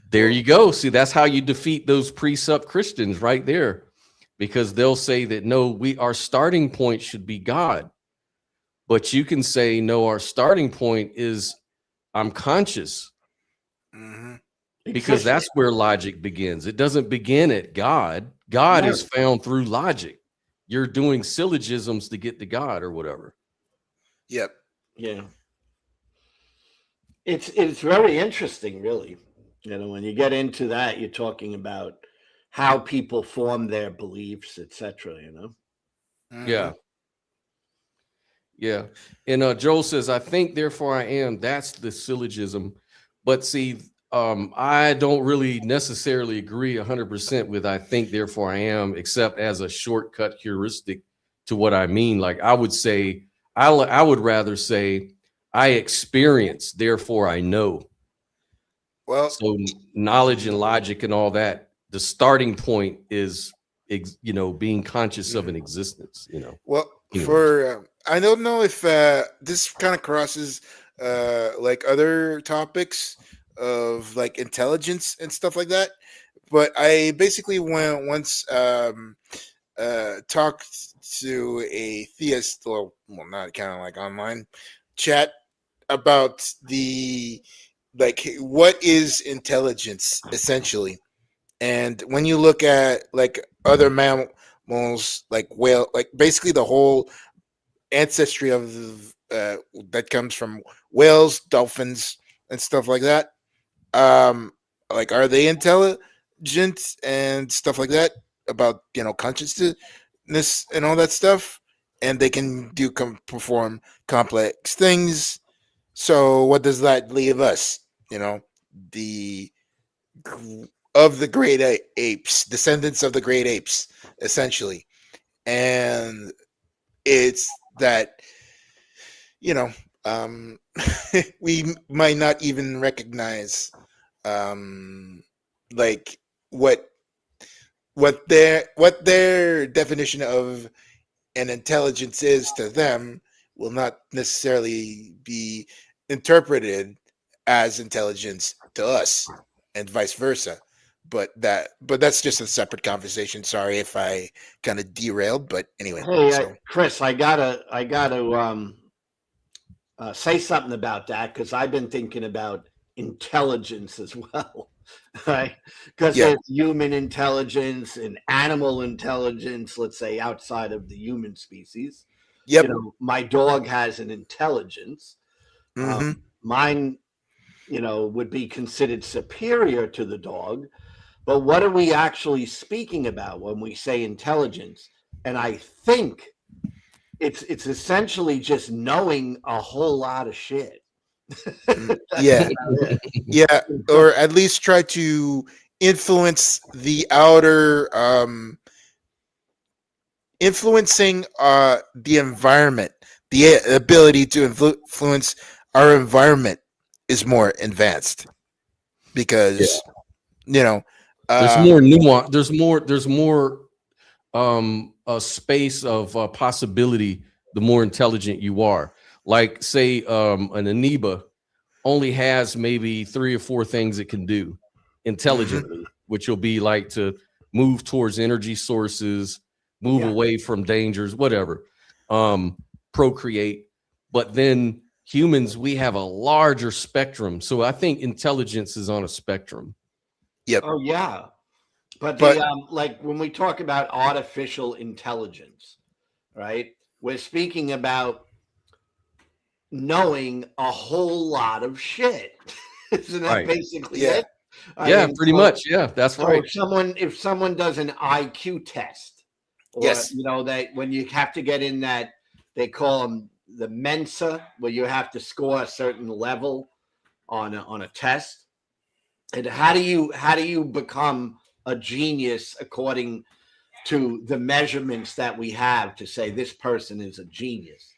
There you go. See, that's how you defeat those precept Christians right there, because they'll say that no, our starting point should be God, but you can say no, our starting point is I'm conscious, Mhm. because that's where logic begins. It doesn't begin at God. God is found through logic. You're doing syllogisms to get to God or whatever. Yep. Yeah. It's very interesting, really. You know, when you get into that, you're talking about how people form their beliefs, etc. You know. Yeah. Mhm. Yeah. And Joel says, I think, therefore I am. That's the syllogism. But see, I don't really necessarily agree 100% with I think, therefore I am, except as a shortcut heuristic to what I mean. Like I would say, I would rather say, I experience, therefore I know. Well, So knowledge and logic and all that, the starting point is, you know, being conscious of an existence, you know. well, Anyways. for I don't know if this kind of crosses like other topics of like intelligence and stuff like that, but I basically went once talked to a theist, or well, not kind of like online chat about the like what is intelligence essentially. And when you look at like other mammals, like whale, like basically the whole ancestry of that comes from whales, dolphins, and stuff like that. Um, like, are they intelligent and stuff like that about consciousness and all that stuff? And they can perform complex things. So, what does that leave us? The of the great apes, descendants of the great apes, essentially. And it's that, you know, um, we might not even recognize, like what their definition of an intelligence is to them will not necessarily be interpreted as intelligence to us, and vice versa. But that's just a separate conversation. Sorry if I kind of derailed, but anyway. Hey, So Chris, I gotta say something about that because I've been thinking about intelligence as well, right? Because yeah, there's human intelligence and animal intelligence, let's say outside of the human species. yep. You know, my dog has an intelligence. Mm-hmm. Mine, you know, would be considered superior to the dog. But what are we actually speaking about when we say intelligence? And I think it's essentially just knowing a whole lot of shit. Yeah, yeah, or at least try to influence the outer influencing the environment, the ability to influence our environment is more advanced because There's more nuance. There's more a space of possibility the more intelligent you are. Like say an amoeba only has maybe 3 or 4 things it can do intelligently, which will be like to move towards energy sources, move away from dangers, whatever, procreate. But then humans, we have a larger spectrum. So I think intelligence is on a spectrum. Yep. Oh yeah, but But- the like when we talk about artificial intelligence, right? We're speaking about knowing a whole lot of shit. Isn't that Right. basically Yeah. it? I Yeah, mean, pretty so- much. Yeah, that's So right. if someone does an IQ test, or Yes. that when you have to get in that, they call them the Mensa, where you have to score a certain level on a test. And how do you become a genius according to the measurements that we have to say this person is a genius?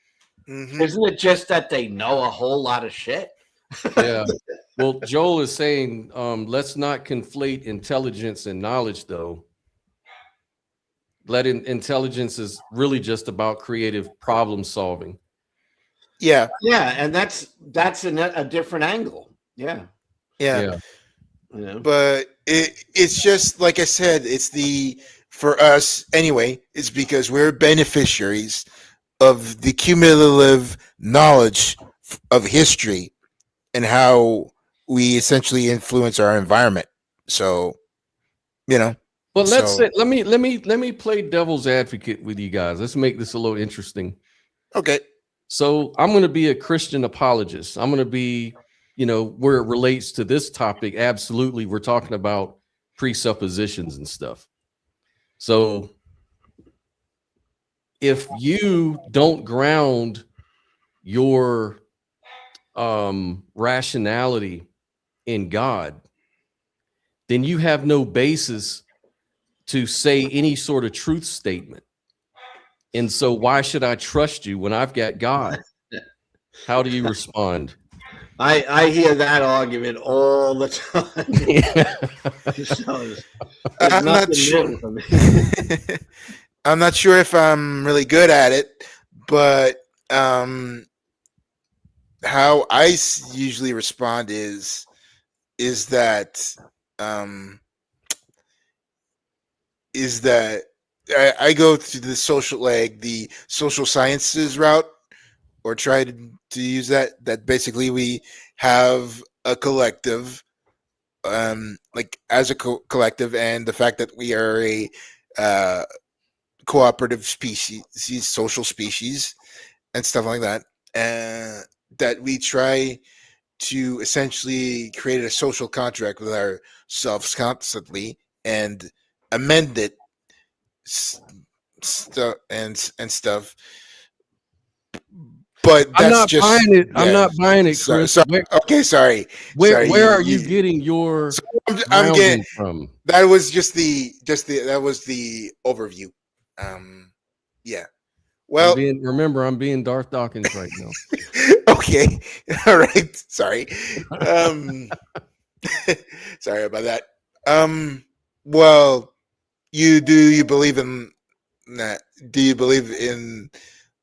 Isn't it just that they know a whole lot of shit? Yeah. Well, Joel is saying, let's not conflate intelligence and knowledge, though. Intelligence is really just about creative problem solving. Yeah. Yeah, and that's a different angle. Yeah. Yeah. You know? But it's just like I said, for us anyway, it's because we're beneficiaries of the cumulative knowledge of history and how we essentially influence our environment. So, But let's So- say, let me play devil's advocate with you guys. Let's make this a little interesting. okay. So I'm going to be a Christian apologist. I'm going to be, where it relates to this topic. Absolutely. We're talking about presuppositions and stuff. So if you don't ground your rationality in God, then you have no basis to say any sort of truth statement. And so why should I trust you when I've got God? How do you respond? I hear that argument all the time. So there's I'm not nothing sure. new for me. I'm not sure if I'm really good at it, but how I usually respond is that I go to the social sciences route, or try to use that basically we have a collective, like as a collective, and the fact that we are a cooperative species, social species, and stuff like that, that we try to essentially create a social contract with ourselves constantly and amend it, stuff and stuff. But I'm that's not just buying it. I'm yeah. not buying it, So, Chris. okay, sorry. Sorry, Where are you getting your I'm getting grounding from? that was just the overview. Yeah. Well, Remember, I'm being Darth Dawkins right now. okay. All right. Sorry. Sorry about that. Well, you believe in that? Do you believe in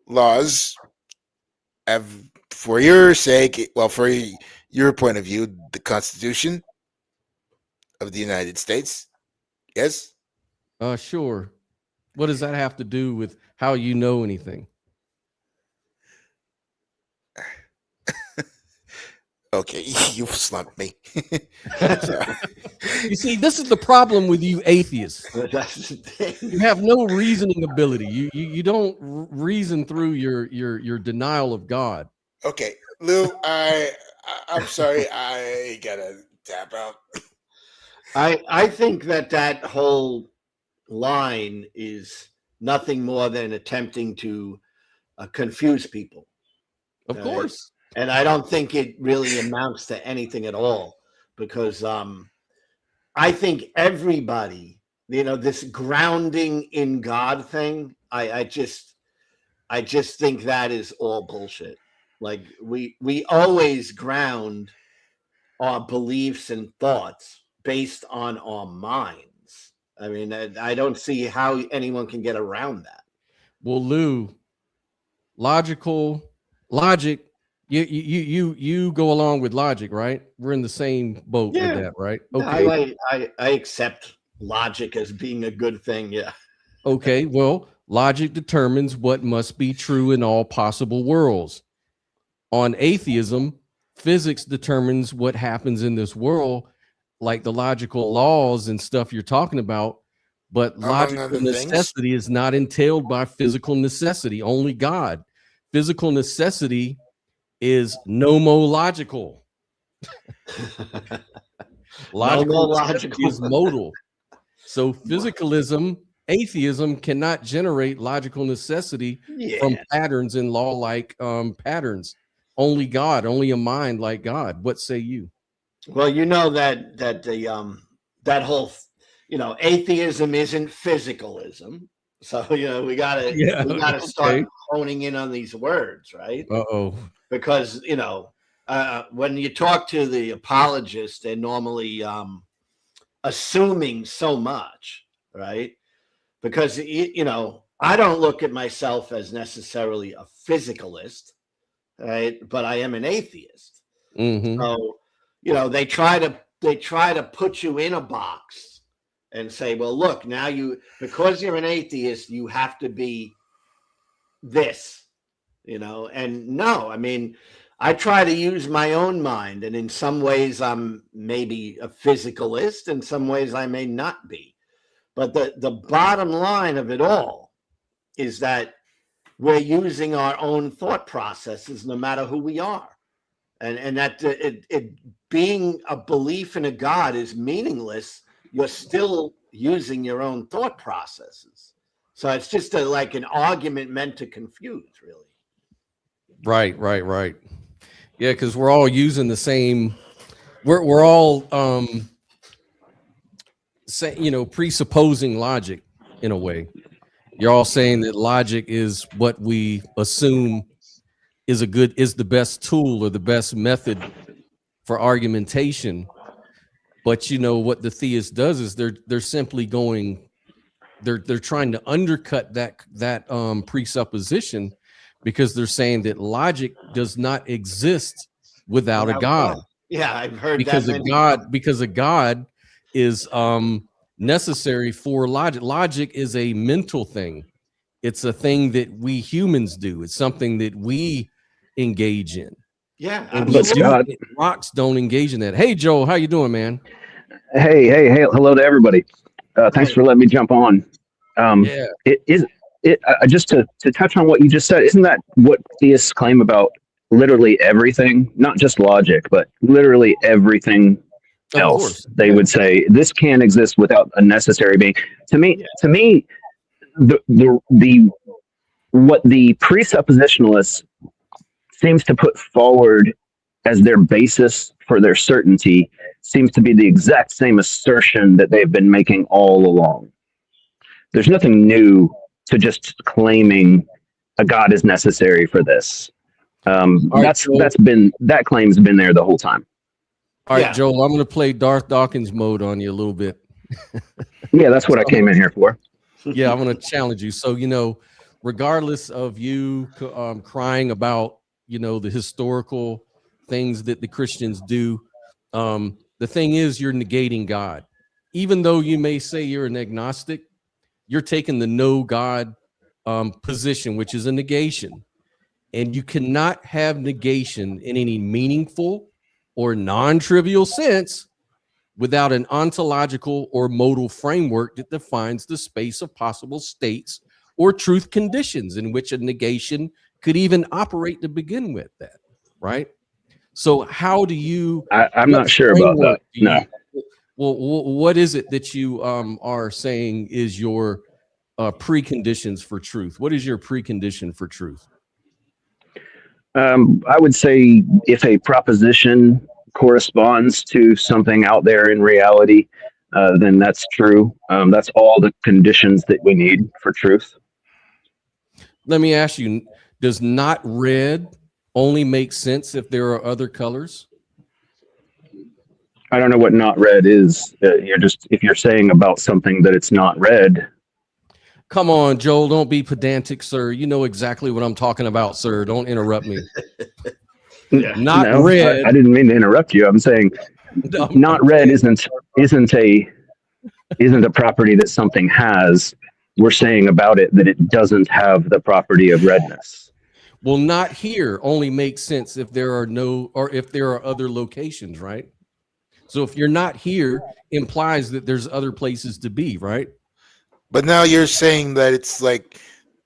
laws? For your sake, well, for your point of view, the Constitution of the United States. Yes. Sure. What does that have to do with how you know anything? Okay, you slumped me. You see, this is the problem with you atheists. That's the thing. You have no reasoning ability. You don't reason through your denial of God. Okay, Lou, I'm sorry, I gotta tap out. I think that whole line is nothing more than attempting to confuse people. Of course. And I don't think it really amounts to anything at all, because I think everybody this grounding in God thing, I just think that is all bullshit. Like we always ground our beliefs and thoughts based on our minds. I mean, I don't see how anyone can get around that. Well, Lou, logic, you go along with logic, right? We're in the same boat with that, right? Okay. I accept logic as being a good thing. Yeah. Okay. Well, logic determines what must be true in all possible worlds. On atheism, physics determines what happens in this world, like the logical laws and stuff you're talking about. But logical necessity is not entailed by physical necessity, only God. Physical necessity is nomological. Logical is modal. So physicalism, atheism cannot generate logical necessity from patterns in law-like patterns. Only God, only a mind like God. What say you? Well, you know that that whole atheism isn't physicalism. So we gotta start honing in on these words, right? Because when you talk to the apologists, they're normally assuming so much, right? Because I don't look at myself as necessarily a physicalist, right? But I am an atheist. So they try to put you in a box and say, well, look, now because you're an atheist, you have to be this, and no, I mean, I try to use my own mind, and in some ways I'm maybe a physicalist, in some ways I may not be. But the bottom line of it all is that we're using our own thought processes no matter who we are. And that it being a belief in a God is meaningless. You're still using your own thought processes. So it's just like an argument meant to confuse, really. Right. Yeah, because we're all using the same. We're all presupposing logic in a way. You're all saying that logic is what we assume is the best tool or the best method for argumentation. But what the theist does is they're simply they're trying to undercut that presupposition, because they're saying that logic does not exist without a God. Yeah, I've heard because that. Because a God is necessary for logic. Logic is a mental thing. It's a thing that we humans do. It's something that we engage in. Yeah, but rocks don't engage in that. Hey, Joel, how you doing, man? Hey, hello to everybody. Thanks for letting me jump on. Just to touch on what you just said, isn't that what theists claim about literally everything? Not just logic, but literally everything else. They would say this can't exist without a necessary being. To me, what the presuppositionalists seems to put forward as their basis for their certainty seems to be the exact same assertion that they've been making all along. There's nothing new to just claiming a God is necessary for this. That claim's been there the whole time. All right, Joel, I'm going to play Darth Dawkins mode on you a little bit. Yeah, that's what I came in here for. Yeah, I'm going to challenge you. So, regardless of you crying about, the historical things that the Christians do, the thing is you're negating God. Even though you may say you're an agnostic, you're taking the no God position, which is a negation. And you cannot have negation in any meaningful or non-trivial sense without an ontological or modal framework that defines the space of possible states or truth conditions in which a negation could even operate to begin with that, right? So how do you... I'm not sure about that. No. Well, what is it that you are saying is your preconditions for truth? What is your precondition for truth? I would say if a proposition corresponds to something out there in reality, then that's true. That's all the conditions that we need for truth. Let me ask you, does not red only make sense if there are other colors? I don't know what not red is. If you're saying about something that it's not red. Come on, Joel, don't be pedantic, sir. You know exactly what I'm talking about, sir. Don't interrupt me. Not No, red. I didn't mean to interrupt you. I'm saying No, not red isn't a property that something has. We're saying about it that it doesn't have the property of redness. Well, not here only makes sense if there are other locations, right? So if you're not here, implies that there's other places to be, right? But now you're saying that it's like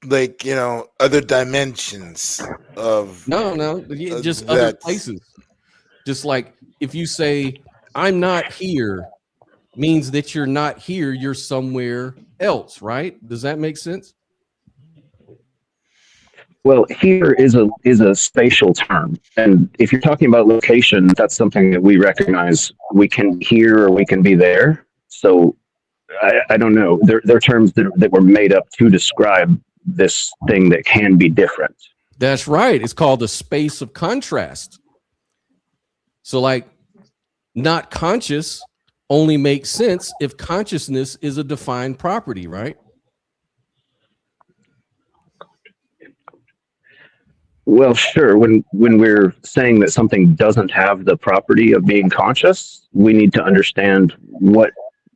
other dimensions of No, just other that's- places. Just like if you say I'm not here, means that you're not here, you're somewhere else, right? Does that make sense? Well, here is a spatial term, and if you're talking about location, that's something that we recognize. We can be here or we can be there. So I don't know. They're terms that were made up to describe this thing that can be different. That's right. It's called the space of contrast. So like not conscious only makes sense if consciousness is a defined property, right? Well, sure. When we're saying that something doesn't have the property of being conscious, we need to understand what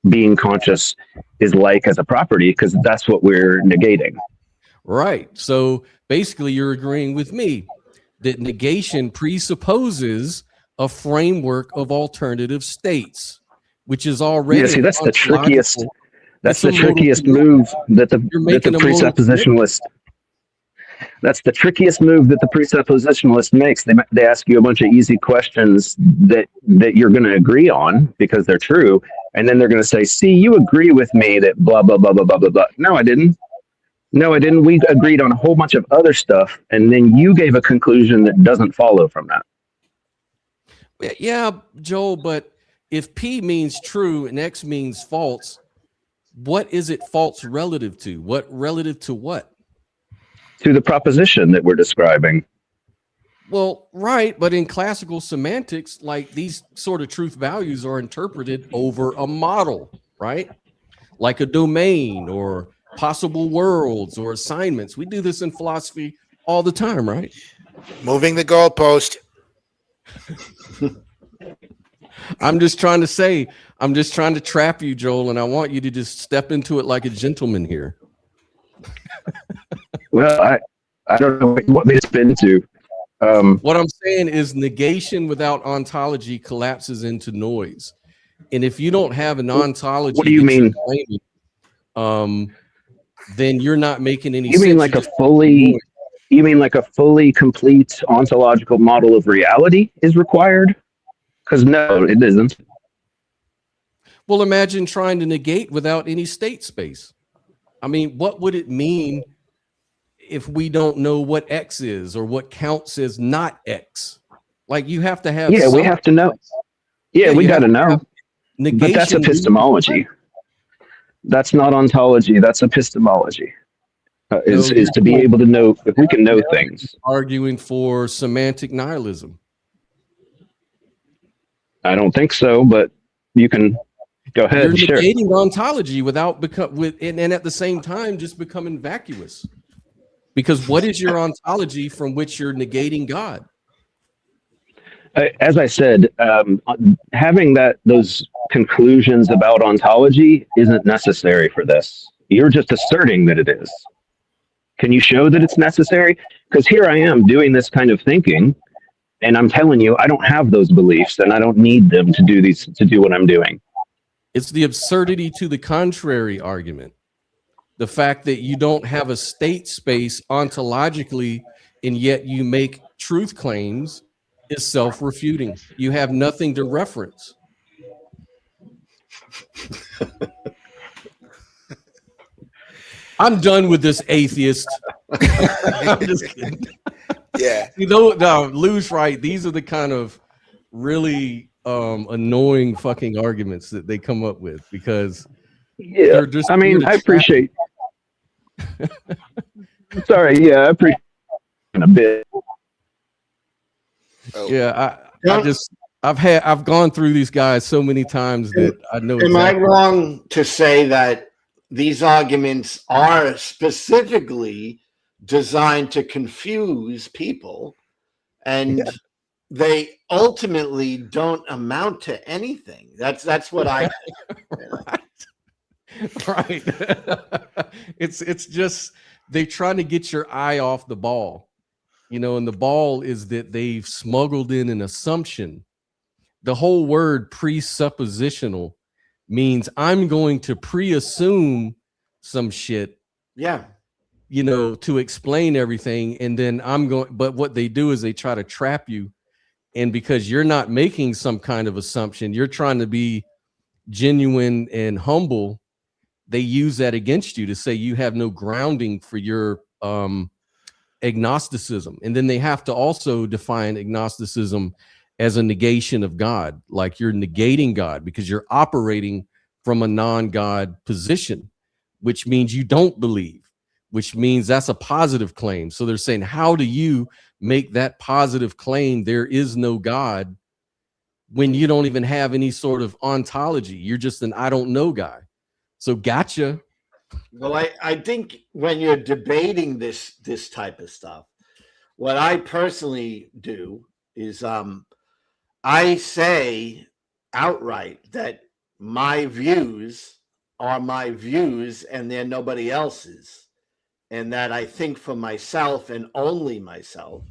being conscious is like as a property, because that's what we're negating. Right. So basically you're agreeing with me that negation presupposes a framework of alternative states, which is already Yeah, see, that's the trickiest. ontological. That's It's the a modal trickiest commitment. move that the You're making a modal presuppositionalist. That's the trickiest move that the presuppositionalist makes. They ask you a bunch of easy questions that you're going to agree on because they're true, and then they're going to say, "See, you agree with me that blah blah blah blah blah blah blah." No, I didn't. No, I didn't. We agreed on a whole bunch of other stuff, and then you gave a conclusion that doesn't follow from that. Yeah, Joel, but if P means true and X means false, what is it false relative to? What relative to what? To the proposition that we're describing. Well, right, but in classical semantics, like these sort of truth values are interpreted over a model, right? Like a domain or possible worlds or assignments. We do this in philosophy all the time, right? moving the goalpost. I'm just trying to trap you, Joel, and I want you to just step into it like a gentleman here. Well, I don't know what you want me to spin to. What I'm saying is negation without ontology collapses into noise. And if you don't have an ontology, What do you that you're mean? claiming, then you're not making any You sense. mean like a fully complete ontological model of reality is required? Because no, it isn't. Well, imagine trying to negate without any state space. I mean, what would it mean if we don't know what X is or what counts as not X? Like you have to have. Yeah, we have to know. Yeah, we you got to have know. have But that's negation. epistemology. That's not ontology. That's epistemology. Is No, to be able to know if we can know things. Arguing for semantic nihilism. I don't think so, but you can go ahead. You're Sure. negating ontology without and at the same time just becoming vacuous. Because what is your ontology from which you're negating God? As I said, having those conclusions about ontology isn't necessary for this. You're just asserting that it is. Can you show that it's necessary? Because here I am doing this kind of thinking, and I'm telling you, I don't have those beliefs, and I don't need them to do what I'm doing. It's the absurdity to the contrary argument. The fact that you don't have a state space ontologically, and yet you make truth claims is self-refuting. You have nothing to reference. I'm done with this atheist. I'm just kidding. Yeah. You know, no, Lou's right. These are the kind of really annoying fucking arguments that they come up with because Yeah, they're just I here mean, to I trap. appreciate. Sorry, yeah, I appreciate a bit. Oh, Yeah, Don't- I've gone through these guys so many times that I know Am I exactly. wrong to say that these arguments are specifically designed to confuse people, and they ultimately don't amount to anything? That's what I Right. It's just they trying to get your eye off the ball, and the ball is that they've smuggled in an assumption. The whole word presuppositional means I'm going to pre-assume some shit, yeah. to explain everything, and then but what they do is they try to trap you, and because you're not making some kind of assumption, you're trying to be genuine and humble, they use that against you to say you have no grounding for your agnosticism. And then they have to also define agnosticism as a negation of God, like you're negating God because you're operating from a non-God position, which means you don't believe, which means that's a positive claim. So they're saying, how do you make that positive claim there is no God when you don't even have any sort of ontology? You're just an I don't know guy. So gotcha. Well, I think when you're debating this type of stuff, what I personally do is I say outright that my views are my views and they're nobody else's, and that I think for myself and only myself.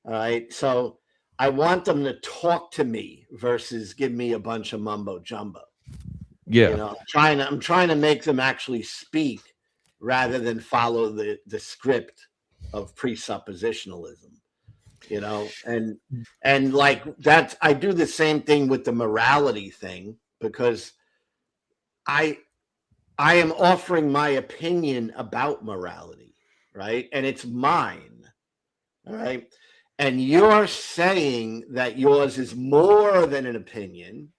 All right. So I want them to talk to me versus give me a bunch of mumbo jumbo. Yeah. I'm trying to make them actually speak rather than follow the script of presuppositionalism. And like that, I do the same thing with the morality thing because I am offering my opinion about morality, right? And it's mine, all right? And you're saying that yours is more than an opinion,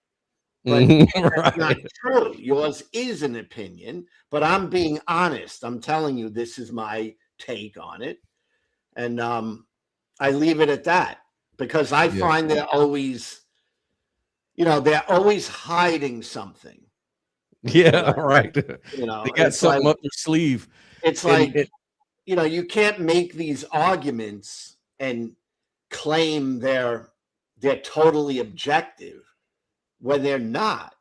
but that's not Right. true. Yours is an opinion, but I'm being honest. I'm telling you this is my take on it. And I leave it at that because I Yeah. find they're always hiding something. Yeah. Right. You know, They got something up their sleeve. it's And like, you can't make these arguments and claim they're totally objective when they're not.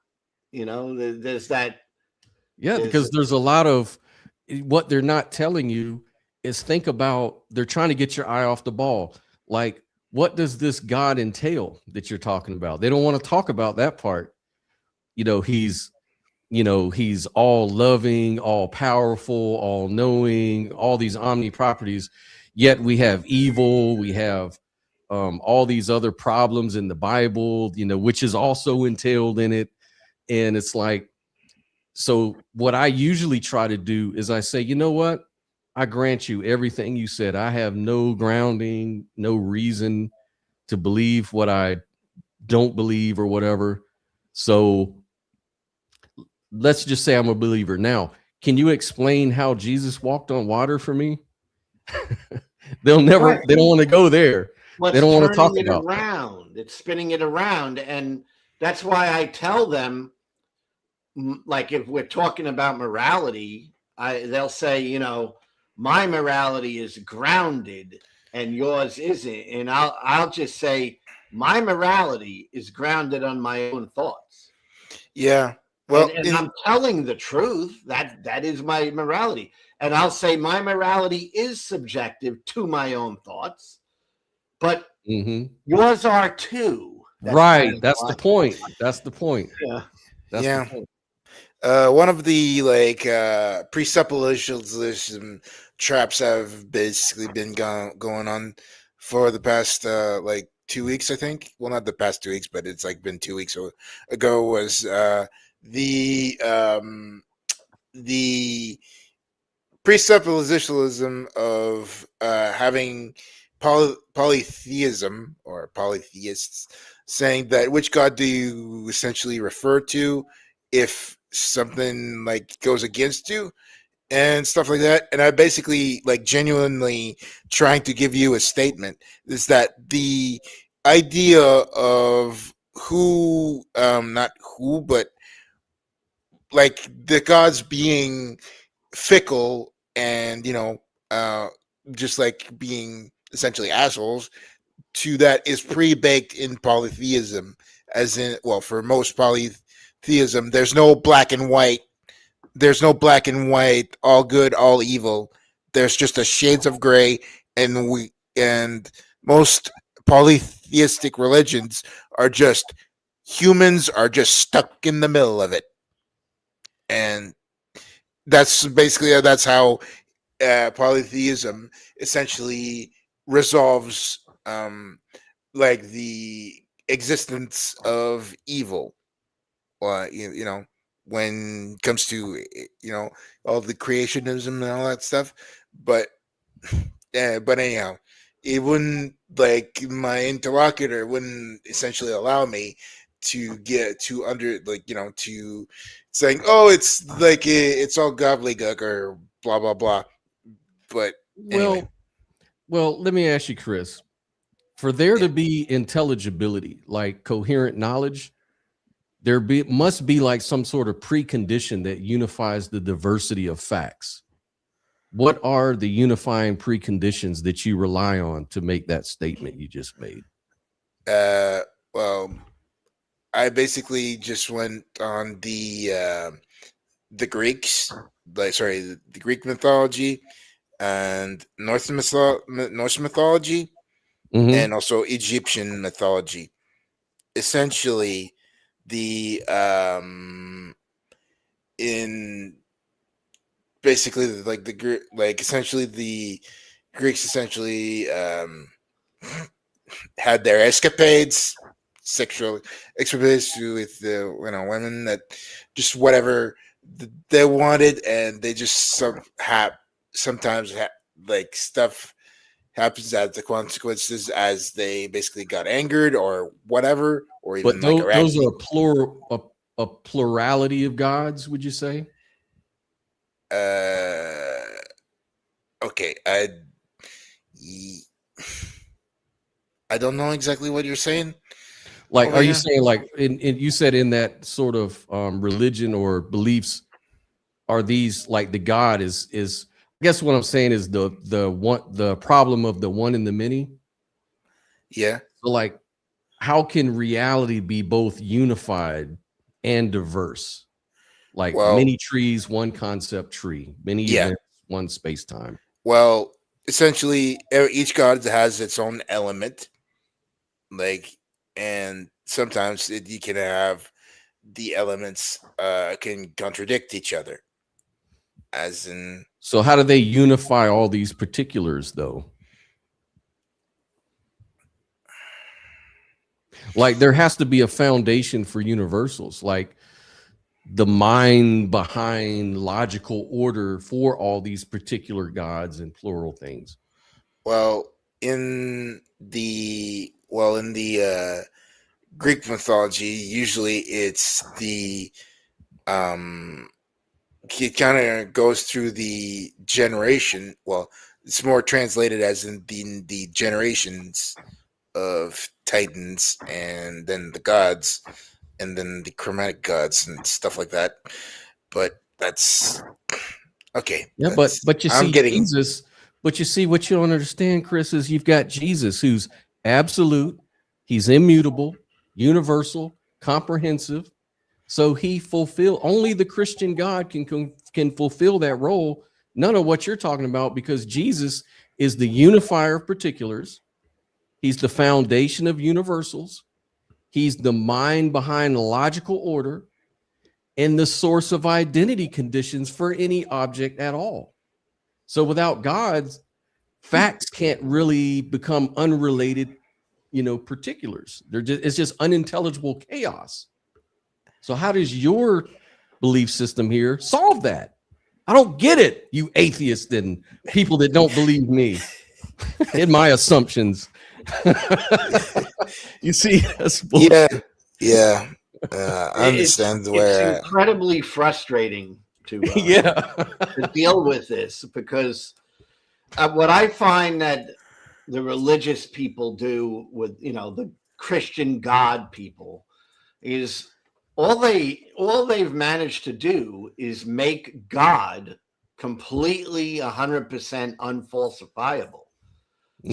There's that. yeah, because there's a lot of what they're not telling you is think about they're trying to get your eye off the ball. Like, what does this God entail that you're talking about? They don't want to talk about that part. He's he's all loving, all powerful, all knowing, all these omni properties. Yet we have evil, we have all these other problems in the Bible, which is also entailed in it. And it's like, so what I usually try to do is I say, you know what? I grant you everything you said. I have no grounding, no reason to believe what I don't believe or whatever. So let's just say I'm a believer. Now, can you explain how Jesus walked on water for me? They don't want to go there. They don't want to talk about around. It's spinning it around. And that's why I tell them, like, if we're talking about morality, they'll say, my morality is grounded and yours isn't. And I'll just say, my morality is grounded on my own thoughts. yeah. Well, and I'm telling the truth. That is my morality. And I'll say my morality is subjective to my own thoughts, but yours are too. Right. That's the point. That's the point. Yeah. That's yeah. the point. One of the presuppositionalism traps have basically been going on for the past 2 weeks, I think. Well, not the past 2 weeks, but it's been 2 weeks ago was the presuppositionalism of having polytheism or polytheists, saying that which God do you essentially refer to if something like goes against you and stuff like that. And I basically like genuinely trying to give you a statement is that the idea of who, not who, but like the gods being fickle and just like being essentially assholes to that is pre-baked in polytheism, as in, well, for most polytheism there's no black and white, all good all evil. There's just a shades of gray, and most polytheistic religions are just humans are just stuck in the middle of it. And that's basically that's how polytheism essentially resolves like the existence of evil. When it comes to all the creationism and all that stuff. But anyhow, it wouldn't, like, my interlocutor wouldn't essentially allow me to get to under, like, to saying, oh, it's like it's all gobbledygook or blah blah blah. But anyway. Well, let me ask you, Chris, for there to be intelligibility, like coherent knowledge, must be like some sort of precondition that unifies the diversity of facts. What are the unifying preconditions that you rely on to make that statement you just made? Well, I basically just went on the Greeks, the Greek mythology and Norse mythology, and also Egyptian mythology. Essentially, in basically essentially the Greeks essentially had their sexual escapades with the women that just whatever they wanted, and they just sometimes like stuff happens as the consequences as they basically got angered or whatever, or even but those are a plurality of gods, would you say? Okay, I don't know exactly what you're saying. Like, are you saying like you said in that sort of religion or beliefs, are these like the God is I guess what I'm saying is the problem of the one and the many? Yeah. So like, how can reality be both unified and diverse? Like many trees, one concept tree, many events, one space time. Well, essentially, each god has its own element, like, and sometimes you can have the elements can contradict each other. As in, so how do they unify all these particulars, though? Like, there has to be a foundation for universals, like the mind behind logical order for all these particular gods and plural things. Well, in the Greek mythology, usually it's the it kind of goes through the generation. Well, it's more translated as in the generations of titans, and then the gods, and then the chromatic gods and stuff like that. But that's okay. Yeah, but you see Jesus. But you see, what you don't understand, Chris, is you've got Jesus, who's absolute, he's immutable, universal, comprehensive. So he only the Christian God can fulfill that role. None of what you're talking about, because Jesus is the unifier of particulars. He's the foundation of universals. He's the mind behind logical order and the source of identity conditions for any object at all. So without God, facts can't really become unrelated, particulars. It's just unintelligible chaos. So how does your belief system here solve that? I don't get it, you atheists and people that don't believe me. in my assumptions. You see, that's Yeah, bullshit. yeah. I understand It's where. incredibly frustrating to Yeah. to deal with this, because what I find that the religious people do with, you know, the Christian God people, is all they've managed to do is make God completely 100% unfalsifiable.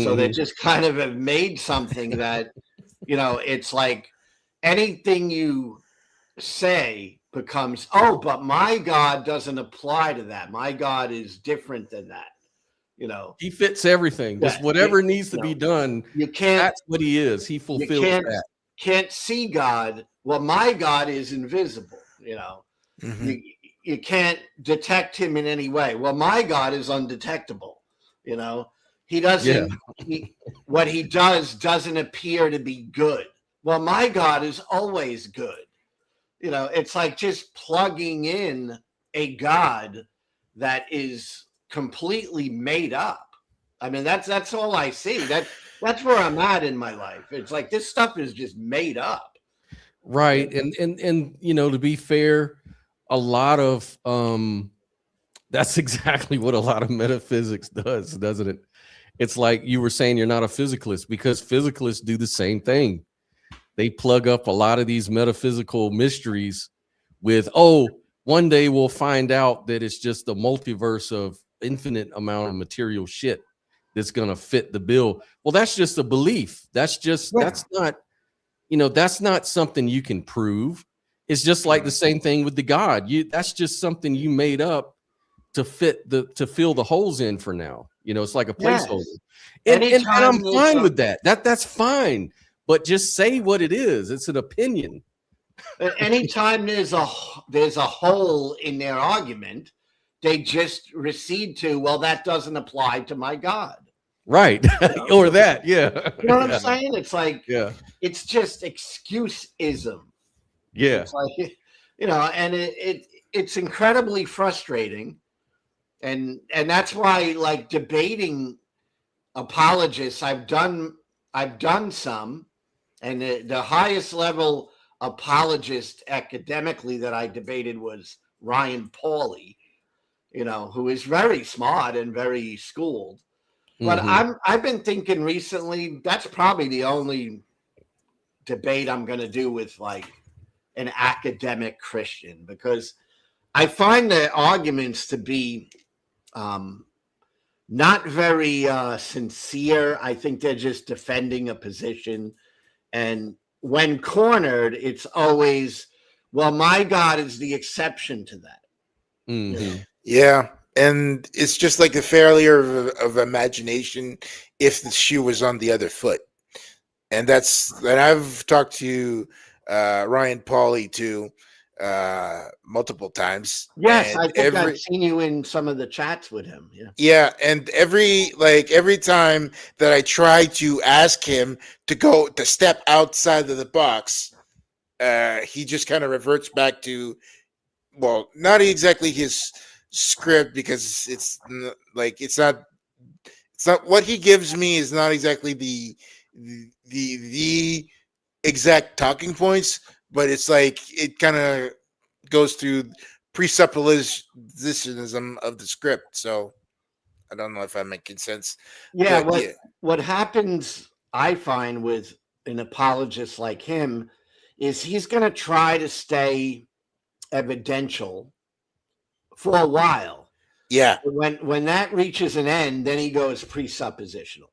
So they Mhm. just kind of have made something that, you know, it's like anything you say becomes, oh, but my God doesn't apply to that. My God is different than that. You know, He fits everything. Just yeah, whatever needs to you be know, done, you can't that's what he is. He you fulfills that. can't see God. Well, my God is invisible. You know, Mhm. you can't detect him in any way. Well, my God is undetectable. You know, he Yeah. doesn't. What he does doesn't appear to be good. Well, my God is always good. You know, it's like just plugging in a God that is completely made up. I mean, that's all I see. That's where I'm at in my life. It's like this stuff is just made up. Right. And you know, to be fair, a lot of that's exactly what a lot of metaphysics does, doesn't it? It's like you were saying you're not a physicalist, because physicalists do the same thing. They plug up a lot of these metaphysical mysteries with, oh, one day we'll find out that it's just a multiverse of infinite amount of material shit that's going to fit the bill. Well, that's just a belief. That's not, you know, that's not something you can prove. It's just like the same thing with the God. That's just something you made up to fill the holes in for now. You know, it's like a placeholder. Yes. And I'm Anytime there's fine with that. That's fine. But just say what it is. It's an opinion. anytime there's a hole in their argument, they just recede to, well, that doesn't apply to my God. Right. You know? Or that. Yeah. You know what Yeah. I'm saying? It's like Yeah. it's just excuseism. Yeah. It's like, you know, and it's incredibly frustrating, and that's why, like, debating apologists, I've done some, and the highest level apologist academically that I debated was Ryan Pauly, you know, who is very smart and very schooled. But Mhm. I've been thinking recently that's probably the only debate I'm going to do with like an academic Christian, because I find the arguments to be um, not very sincere. I think they're just defending a position. And when cornered, it's always, well, my God is the exception to that. Mhm. Yeah, and it's just like a failure of imagination if the shoe was on the other foot. And I've talked to Ryan Pauly too multiple times, Yes, and I think I've seen you in some of the chats with him. Yeah. yeah, and every time that I try to ask him to step outside of the box, he just kind of reverts back to, well, not exactly his script, because it's not what he gives me is not exactly the exact talking points, but it's like it kind of goes through presuppositionism of the script. So I don't know if I'm making sense, Yeah, but yeah, what happens, I find, with an apologist like him is he's going to try to stay evidential for a while. yeah, When that reaches an end, then he goes presuppositional.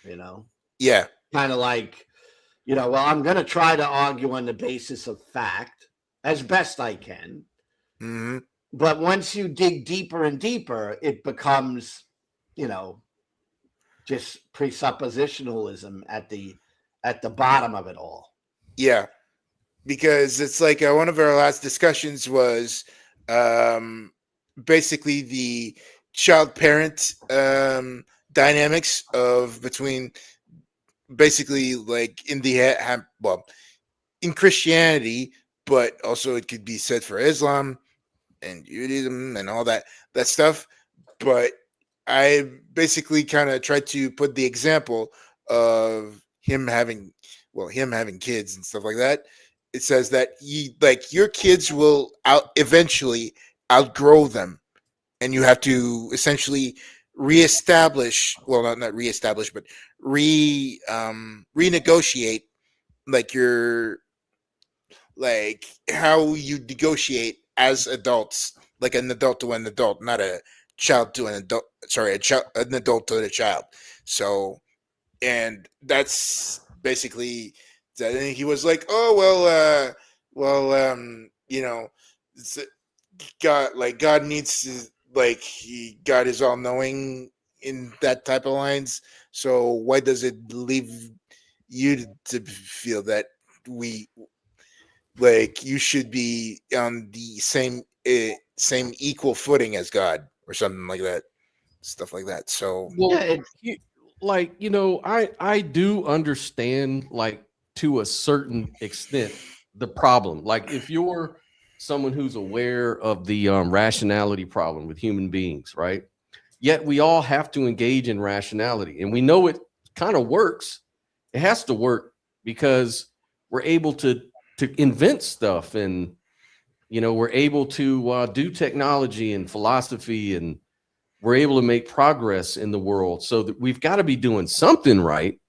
You know, yeah, kind of like, you know, well, I'm going to try to argue on the basis of fact as best I can, hmm but once you dig deeper and deeper, it becomes, you know, just presuppositionalism at the bottom of it all. yeah, because it's like one of our last discussions was um, basically the child parent dynamics of between basically like in the well, in Christianity, but also it could be said for Islam and Judaism and all that stuff. But I basically kind of tried to put the example of him having kids and stuff like that. It says that your kids will eventually outgrow them, and you have to essentially reestablish, well, not reestablish, but renegotiate your how you negotiate as adults, like an adult to an adult, not a child to an adult. Sorry, an adult to a child. So, and that's basically that. And he was like, "Oh it's, God needs to, God is all knowing in that type of lines. So why does it leave you to feel that we you should be on the same equal footing as God or something like that, stuff like that." So Well, Yeah, it, I do understand, like, to a certain extent, the problem. Like, if you're someone who's aware of the rationality problem with human beings, right? Yet we all have to engage in rationality, and we know it kind of works. It has to work because we're able to invent stuff, and we're able to do technology and philosophy, and we're able to make progress in the world. So that we've got to be doing something right.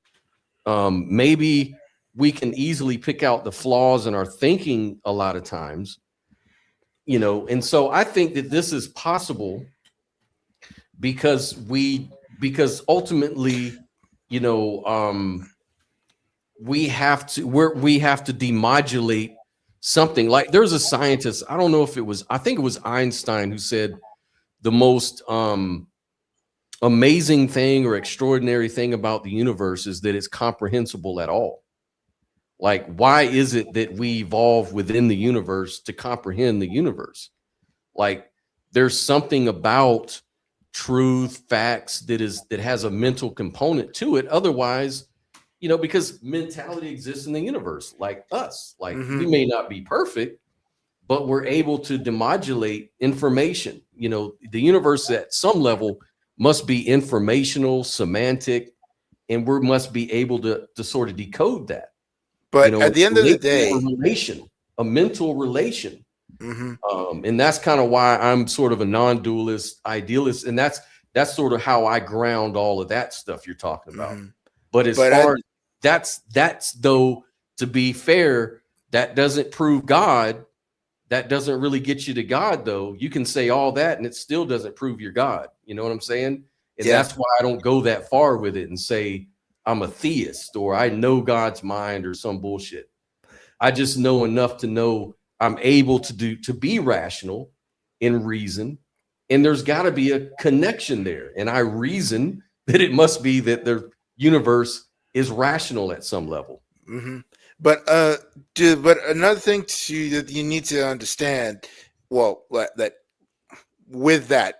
Maybe we can easily pick out the flaws in our thinking a lot of times, and so I think that this is possible because ultimately, we have to demodulate something. Like, there's a scientist, I don't know if it was, I think it was Einstein, who said the most amazing thing or extraordinary thing about the universe is that it's comprehensible at all. Like, why is it that we evolve within the universe to comprehend the universe? Like, there's something about truth, facts, that has a mental component to it. Otherwise, because mentality exists in the universe, like us. Like, we may not be perfect, but we're able to demodulate information. The universe at some level must be informational, semantic, and we must be able to sort of decode that. but at the end of the day, a mental relation. mhm, And that's kind of why I'm sort of a non-dualist idealist, and that's sort of how I ground all of that stuff you're talking about. mhm. But as But far as that's though, to be fair, that doesn't prove God. That doesn't really get you to God, though. You can say all that and it still doesn't prove you're God. You know what I'm saying? And Yeah. that's why I don't go that far with it and say I'm a theist or I know God's mind or some bullshit. I just know enough to know I'm able to be rational and reason. And there's got to be a connection there. And I reason that it must be that the universe is rational at some level. hmm But but another thing that you need to understand, well, that with that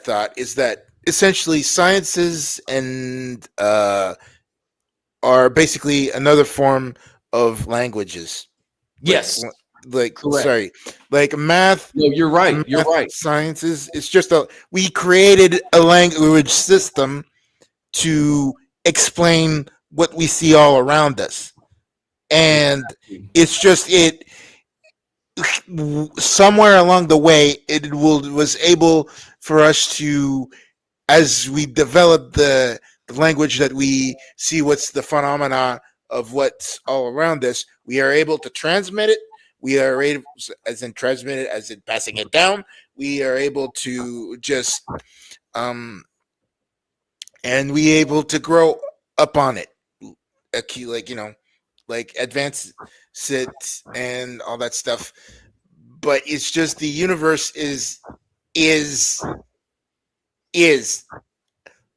thought is that essentially sciences and are basically another form of languages. Yes. Correct. Sorry, like math. No, you're right. You're right. Sciences. It's just we created a language system to explain what we see all around us, and it's just somewhere along the way was able for us to, as we develop the language that we see what's the phenomena of what's all around us, we are able to transmit it. We are able, as in transmit it, as in passing it down. We are able to just and we able to grow up on it, like advance it and all that stuff. But it's just the universe is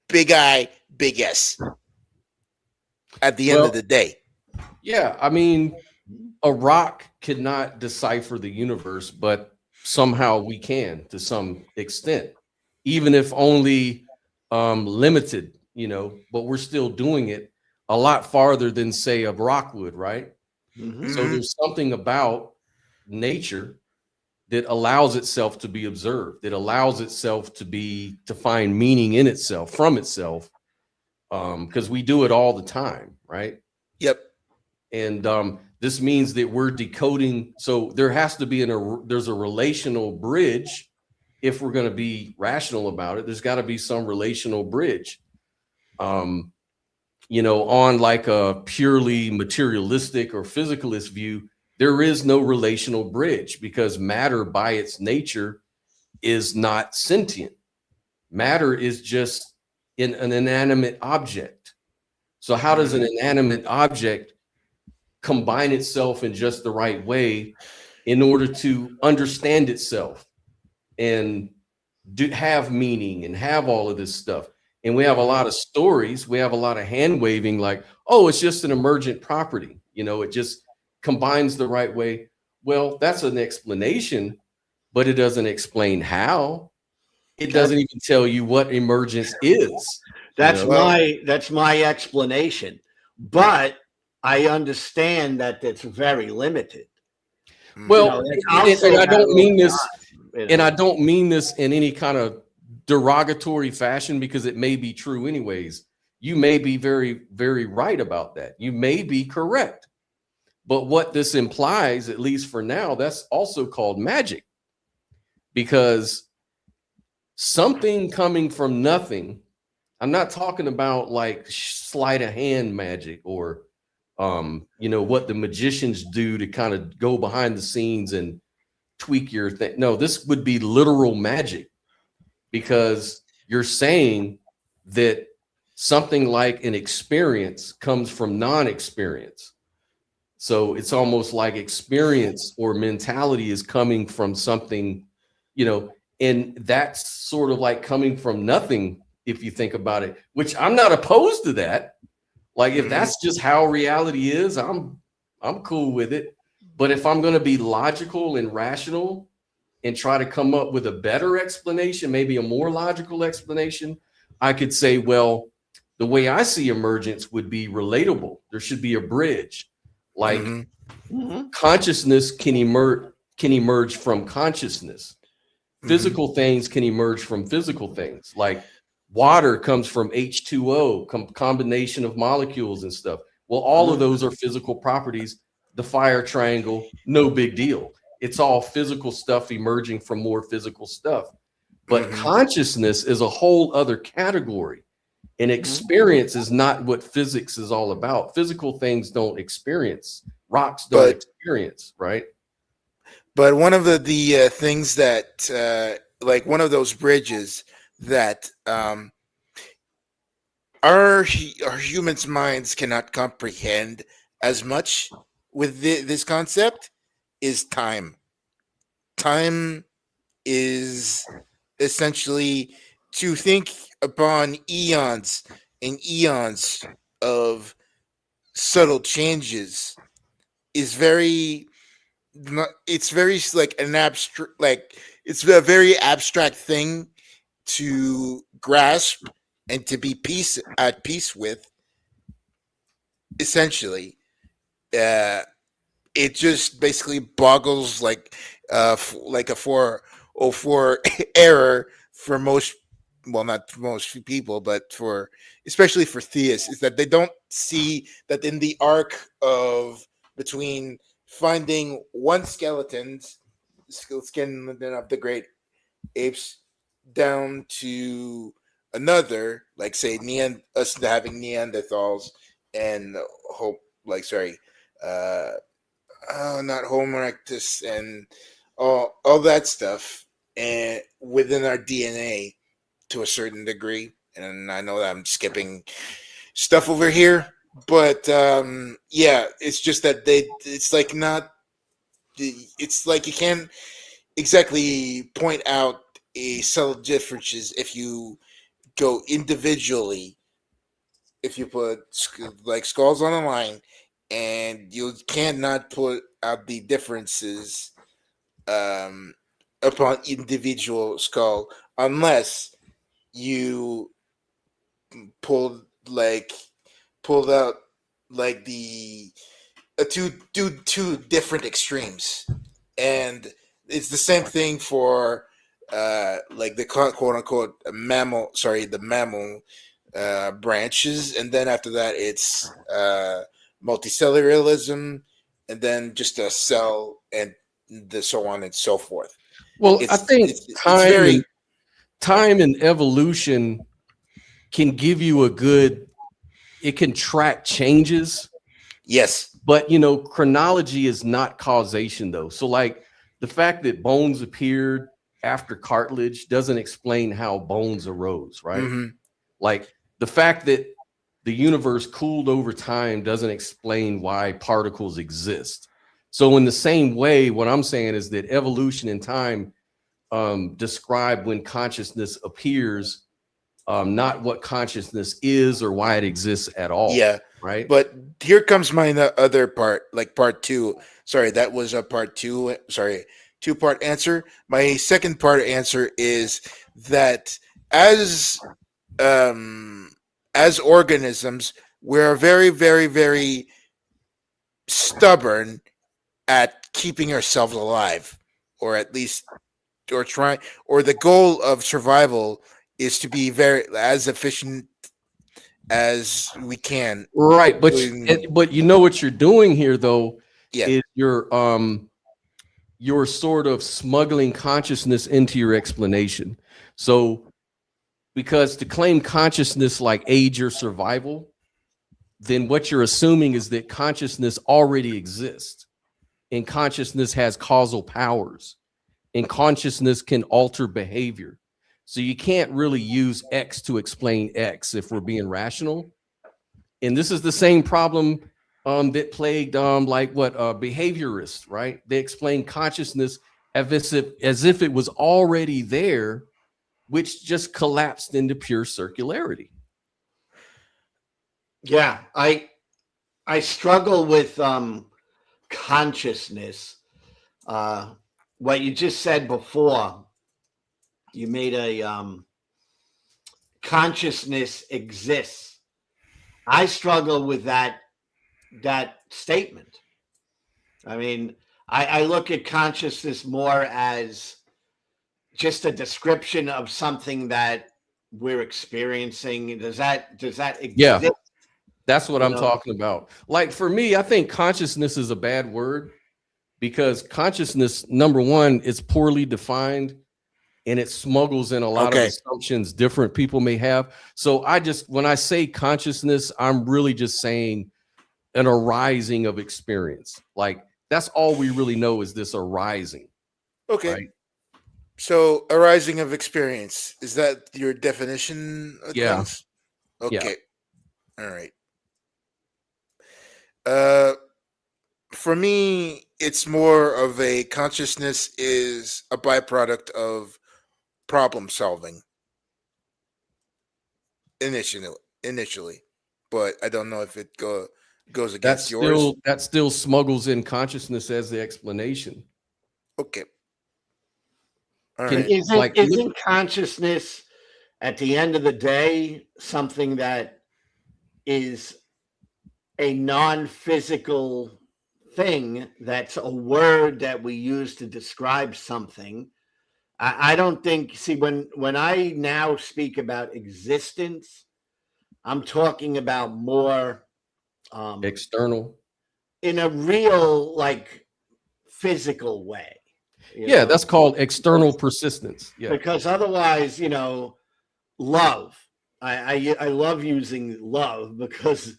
big I, big S at the end of the day. Yeah, I mean, a rock could not decipher the universe, but somehow we can to some extent, even if only limited, but we're still doing it a lot farther than, say, a rock would, right? mhm. So there's something about nature that allows itself to be observed, that allows itself to find meaning in itself, from itself, because we do it all the time, right? Yep. And this means that we're decoding. So there has to be there's a relational bridge. If we're going to be rational about it, there's got to be some relational bridge. On like a purely materialistic or physicalist view, there is no relational bridge because matter by its nature is not sentient. Matter is just an inanimate object. So how does an inanimate object combine itself in just the right way in order to understand itself and have meaning and have all of this stuff? And we have a lot of stories, we have a lot of hand waving, like, oh, it's just an emergent property, it just combines the right way. Well, that's an explanation, but it doesn't explain how. It doesn't even tell you what emergence is. That's my explanation. But I understand that it's very limited. Well, and I don't mean this, and I don't mean this in any kind of derogatory fashion, because it may be true anyways. You may be very, very right about that. You may be correct. But what this implies, at least for now, that's also called magic. Because something coming from nothing, I'm not talking about like sleight of hand magic or what the magicians do to kind of go behind the scenes and tweak your thing. No, this would be literal magic, because you're saying that something like an experience comes from non-experience. So it's almost like experience or mentality is coming from something, and that's sort of like coming from nothing, if you think about it, which I'm not opposed to that. Like, if that's just how reality is, I'm cool with it. But if I'm going to be logical and rational and try to come up with a better explanation, maybe a more logical explanation, I could say, well, the way I see emergence would be relatable. There should be a bridge. Like consciousness can emerge from consciousness. Physical things can emerge from physical things. Like water comes from H2O, combination of molecules and stuff. Well, all of those are physical properties. The fire triangle, no big deal. It's all physical stuff emerging from more physical stuff. But consciousness is a whole other category. And experience is not what physics is all about. Physical things don't experience. Rocks don't experience, right? But one of the things that, like one of those bridges that our humans' minds cannot comprehend as much with this concept is time. Time is essentially to think upon eons and eons of subtle changes is it's very like an abstract, like it's a very abstract thing to grasp and to be at peace with. Essentially, it just basically boggles like like a 404 error for most, well, not for most people, but for especially for theists, is that they don't see that in the arc of between finding one skin of the great apes down to another, like say us having Neanderthals and not Homo erectus and all that stuff, and within our DNA to a certain degree. And I know that I'm skipping stuff over here, but it's just that it's like not, it's like you can't exactly point out a subtle differences if you go individually. If you put like skulls on a line, and you cannot put out the differences upon individual skull unless you pulled out like the two different extremes, and it's the same thing for like the quote unquote mammal, sorry, the mammal branches, and then after that it's multicellularism, and then just a cell, and the so on and so forth. Well, I It's think it's very time and evolution can give you it can track changes, yes. but chronology is not causation though. So like the fact that bones appeared after cartilage doesn't explain how bones arose, right? Mhm. Like the fact that the universe cooled over time doesn't explain why particles exist. So in the same way, what I'm saying is that evolution and time describe when consciousness appears, not what consciousness is or why it exists at all. Yeah. Right. But here comes my other part, like part two. Sorry, that was a part two. Sorry, two-part answer. My second part answer is that as organisms, we're very, very, very stubborn at keeping ourselves alive, or at least, or trying, or the goal of survival is to be very as efficient as we can. Right. But Doing- but you know what you're doing here though Yeah. is you're sort of smuggling consciousness into your explanation. So because to claim consciousness like aids your survival, then what you're assuming is that consciousness already exists, and consciousness has causal powers, and consciousness can alter behavior. So you can't really use X to explain X if we're being rational. And this is the same problem that plagued behaviorists, right? They explain consciousness as if it was already there, which just collapsed into pure circularity. Yeah, I struggle with consciousness. What you just said before, you made a consciousness exists. I struggle with that statement. I mean, I look at consciousness more as just a description of something that we're experiencing. Does that exist? Yeah, that's what You I'm know? talking about. Like for me, I think consciousness is a bad word because consciousness, number one, is poorly defined and it smuggles in a lot of Okay. assumptions different people may have. So when I say consciousness, I'm really just saying an arising of experience. Like that's all we really know is this arising. Okay. Right. So, arising of experience, is that your definition of Yeah. things? Yeah. Okay. All right. Uh, for me, it's more of a consciousness is a byproduct of problem solving initially, but I don't know if it goes against yours. That still smuggles in consciousness as the explanation. Okay. All Can- right. Isn't consciousness at the end of the day something that is a non-physical thing, that's a word that we use to describe something? I don't think, see, when I now speak about existence, I'm talking about more external. in a real, like, physical way. you Yeah, know? that's called external persistence. Yeah. Because otherwise, love. I love using love because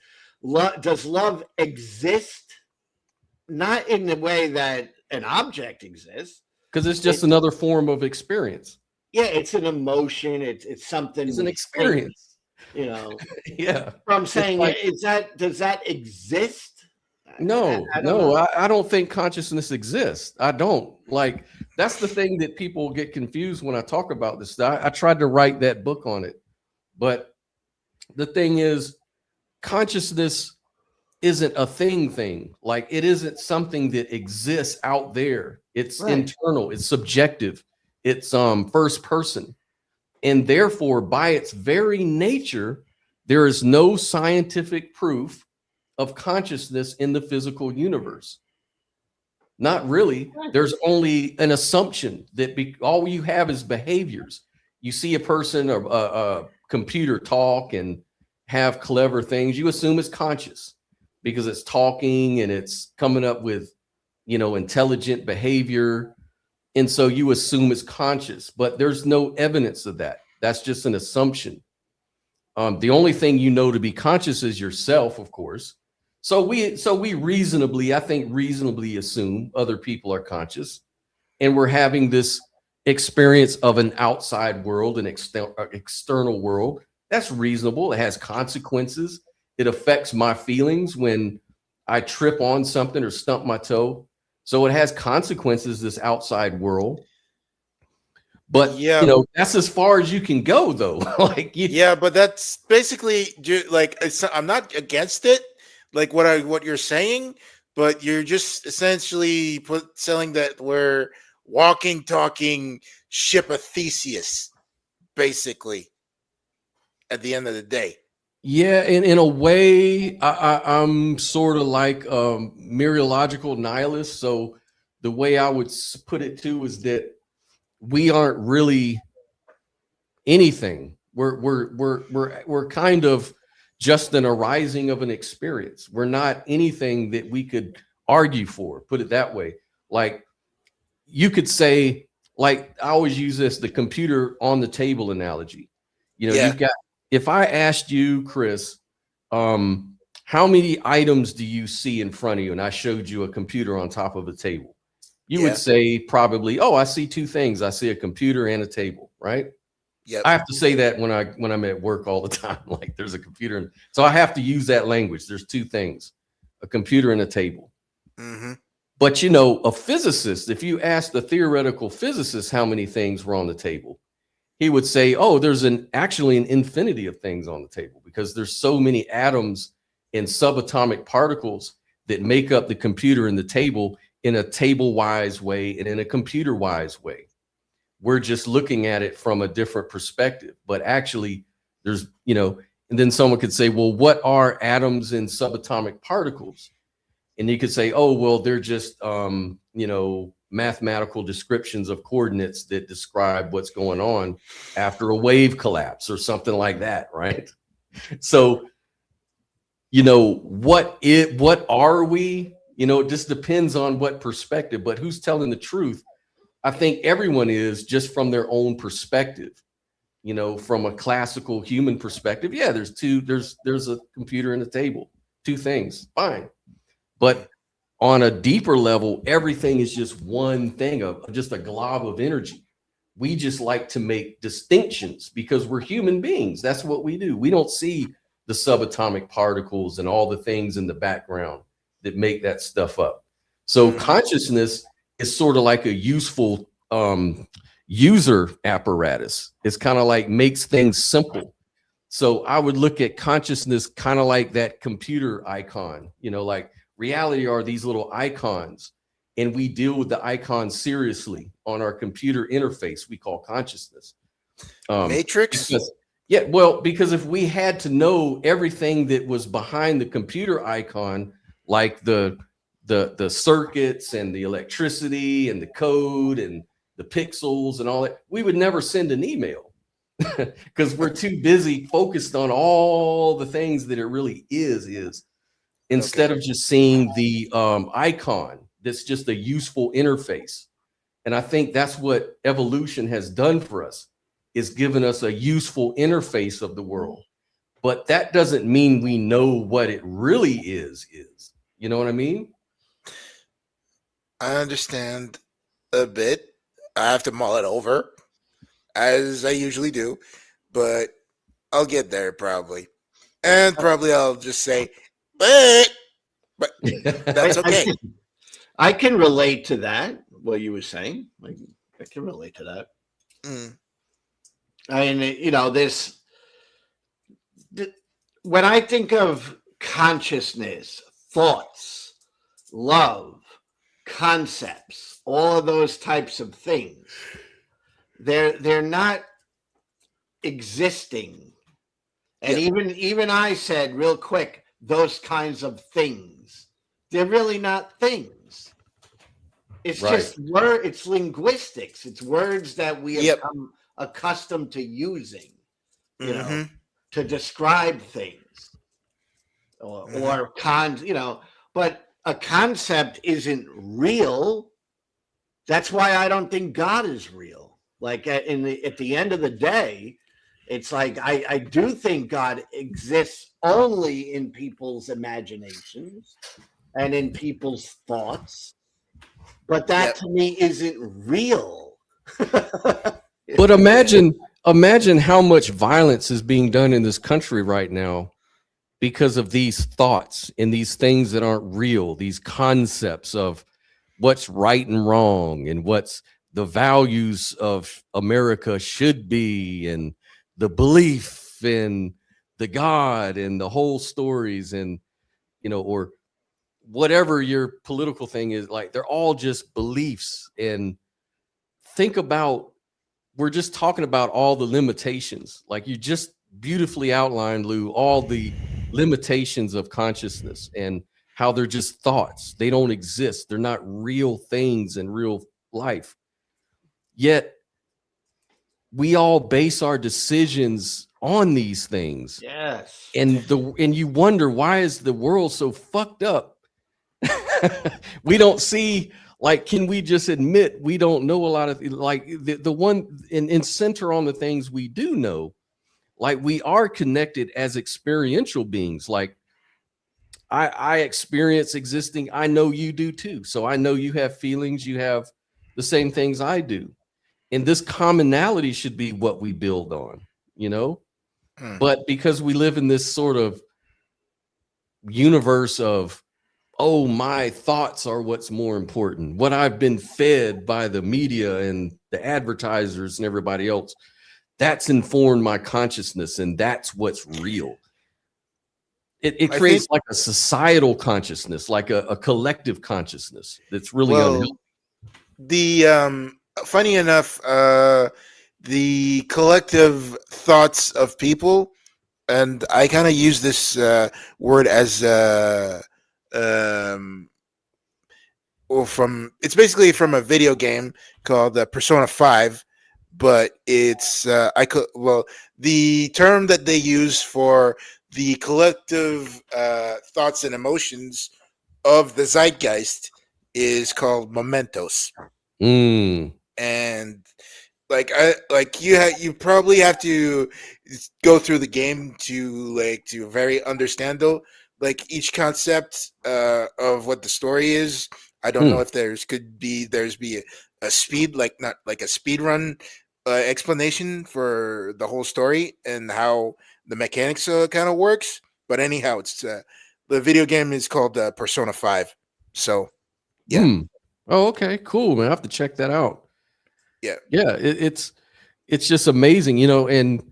does love exist? Not in the way that an object exists. Because it's just another form of experience. Yeah, it's an emotion. It's something. It's an we experience. think, Yeah. So I'm saying, like- does that exist? No, I don't know. I don't think consciousness exists. I don't. Like, that's the thing that people get confused when I talk about this. I tried to write that book on it. But the thing is, consciousness isn't a thing. Like, it isn't something that exists out there. It's Right. internal. It's subjective. It's first person. And therefore, by its very nature, there is no scientific proof of consciousness in the physical universe. Not really. There's only an assumption that all you have is behaviors. You see a person or a computer talk and have clever things, you assume it's conscious because it's talking and it's coming up with, intelligent behavior. And so you assume it's conscious, but there's no evidence of that. That's just an assumption. The only thing you know to be conscious is yourself, of course. So we reasonably assume other people are conscious, and we're having this experience of an outside world, an external world. That's reasonable. It has consequences. It affects my feelings when I trip on something or stump my toe. So it has consequences, this outside world. But that's as far as you can go, though. But that's basically I'm not against it, like what you're saying, but you're just essentially selling that we're walking, talking ship of Theseus, basically. At the end of the day. Yeah, in a way, I'm sort of like mereological nihilist. So the way I would put it too is that we aren't really anything. We're kind of just an arising of an experience. We're not anything that we could argue for. Put it that way. Like you could say, like I always use the computer on the table analogy. You've got. If I asked you, Chris, how many items do you see in front of you? And I showed you a computer on top of a table. You would say probably, I see two things. I see a computer and a table, right? Yeah. I have to say that when I'm at work all the time, like there's a computer. So I have to use that language. There's two things, a computer and a table. Mm-hmm. But, a physicist, if you ask the theoretical physicist how many things were on the table, he would say, there's actually an infinity of things on the table because there's so many atoms and subatomic particles that make up the computer and the table in a table-wise way and in a computer-wise way. We're just looking at it from a different perspective. But actually, there's, and then someone could say, well, what are atoms and subatomic particles? And you could say, they're just, mathematical descriptions of coordinates that describe what's going on after a wave collapse or something like that, right? So, what are we? It just depends on what perspective, but who's telling the truth? I think everyone is just from their own perspective, from a classical human perspective. Yeah, there's a computer and a table, two things, fine. But on a deeper level, everything is just one thing, just a glob of energy. We just like to make distinctions because we're human beings. That's what we do. We don't see the subatomic particles and all the things in the background that make that stuff up. So consciousness is sort of like a useful user apparatus. It's kind of like makes things simple. So I would look at consciousness kind of like that computer icon, like reality are these little icons, and we deal with the icons seriously on our computer interface we call consciousness. Matrix? Because if we had to know everything that was behind the computer icon, like the circuits and the electricity and the code and the pixels and all that, we would never send an email because we're too busy focused on all the things that it really is. Instead of just seeing the icon, that's just a useful interface. And I think that's what evolution has done for us, is given us a useful interface of the world. But that doesn't mean we know what it really is. You know what I mean? I understand a bit. I have to mull it over, as I usually do, but I'll get there probably. And probably I'll just say, but that's okay. I can relate to that, what you were saying. I can relate to that. I mean, when I think of consciousness, thoughts, love, concepts, all of those types of things, they're not existing. And even I said real quick, those kinds of things, they're really not things. It's Right. just word. It's linguistics. It's words that we have Yep. become accustomed to using, you know, Mhm. to describe things or cons. But a concept isn't real. That's why I don't think God is real. Like at the end of the day, it's like I do think God exists only in people's imaginations and in people's thoughts, but that Yep. to me isn't real. But imagine how much violence is being done in this country right now because of these thoughts and these things that aren't real, these concepts of what's right and wrong and what's the values of America should be and the belief in the God and the whole stories and or whatever your political thing is, like they're all just beliefs. And think about, we're just talking about all the limitations, like you just beautifully outlined, Lou, all the limitations of consciousness and how they're just thoughts. They don't exist. They're not real things in real life. Yet we all base our decisions on these things. Yes. And you wonder, why is the world so fucked up? We don't see, like, can we just admit we don't know a lot of, like, the one in center on the things we do know, like we are connected as experiential beings. Like I experience existing. I know you do too. So I know you have feelings, you have the same things I do. And this commonality should be what we build on, But because we live in this sort of universe of, oh, my thoughts are what's more important, what I've been fed by the media and the advertisers and everybody else, that's informed my consciousness, and that's what's real. It creates like a societal consciousness, like a collective consciousness that's really unhealthy. The funny enough, the collective thoughts of people, and I kind of use this word as it's basically from a video game called Persona 5, but it's the term that they use for the collective thoughts and emotions of the zeitgeist is called mementos. And you probably have to go through the game to very understand though, like each concept of what the story is. I don't know if there's be a speed, like not like a speed run explanation for the whole story and how the mechanics kind of works. But anyhow, it's the video game is called Persona 5. So yeah. Oh, okay, cool, man. I have to check that out. Yeah. It's just amazing, and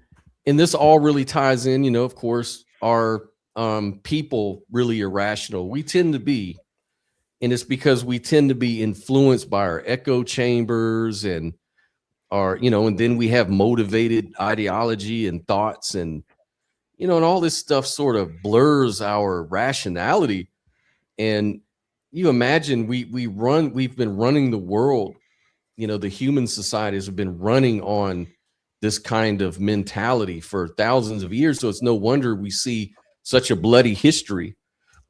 this all really ties in, of course, our people really irrational. We tend to be, and it's because we tend to be influenced by our echo chambers and our, and then we have motivated ideology and thoughts and, and all this stuff sort of blurs our rationality. And you imagine we've been running the world, the human societies have been running on this kind of mentality for thousands of years. So it's no wonder we see such a bloody history.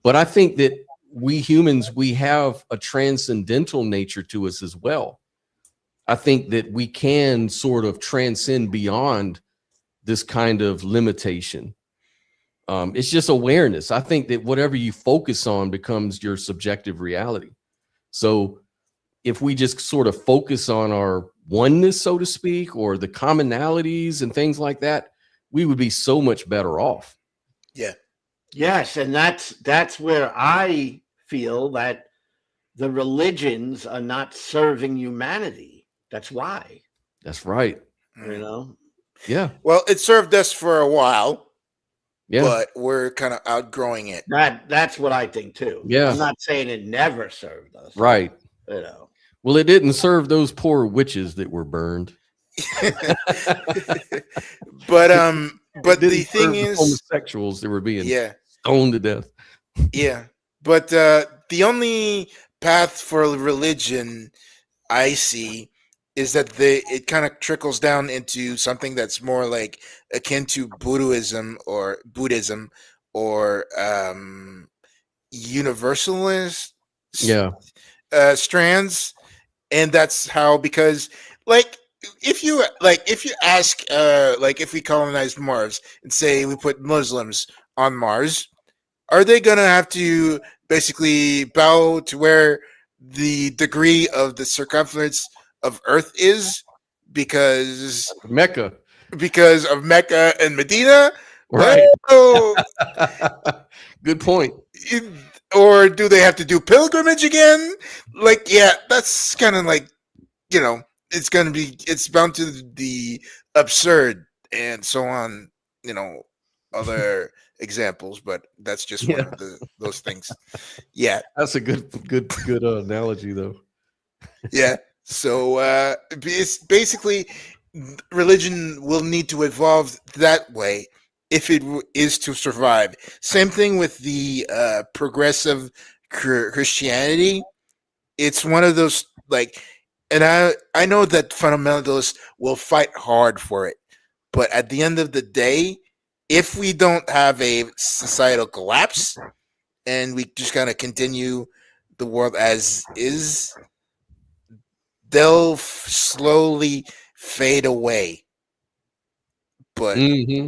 But I think that we humans, we have a transcendental nature to us as well. I think that we can sort of transcend beyond this kind of limitation. It's just awareness. I think that whatever you focus on becomes your subjective reality. So if we just sort of focus on our oneness, so to speak, or the commonalities and things like that, we would be so much better off. Yeah. Yes, and that's where I feel that the religions are not serving humanity. That's why. That's right. Yeah. Well, it served us for a while. Yeah. But we're kind of outgrowing it. That's what I think too. Yeah. I'm not saying it never served us. Right. Well, it didn't serve those poor witches that were burned. But the thing is, homosexuals that were being stoned to death. Yeah. But the only path for religion I see is that it kind of trickles down into something that's more like akin to Buddhism or universalist Yeah. strands, and that's how, because like if you ask like if we colonize Mars and say we put Muslims on Mars, are they gonna have to basically bow to where the degree of the circumference of Earth is because Mecca. of Mecca and Medina? Right. Oh, Good point. or do they have to do pilgrimage again? Like, yeah, that's kind of like, it's bound to the absurd and so on, other examples, but that's just one Yeah. of those things. Yeah. That's a good analogy though. Yeah. So it's basically religion will need to evolve that way if it is to survive. Same thing with the progressive Christianity. It's one of those like, and I know that fundamentalists will fight hard for it, but at the end of the day, if we don't have a societal collapse and we just kind of continue the world as is, they'll slowly fade away. But Mm-hmm.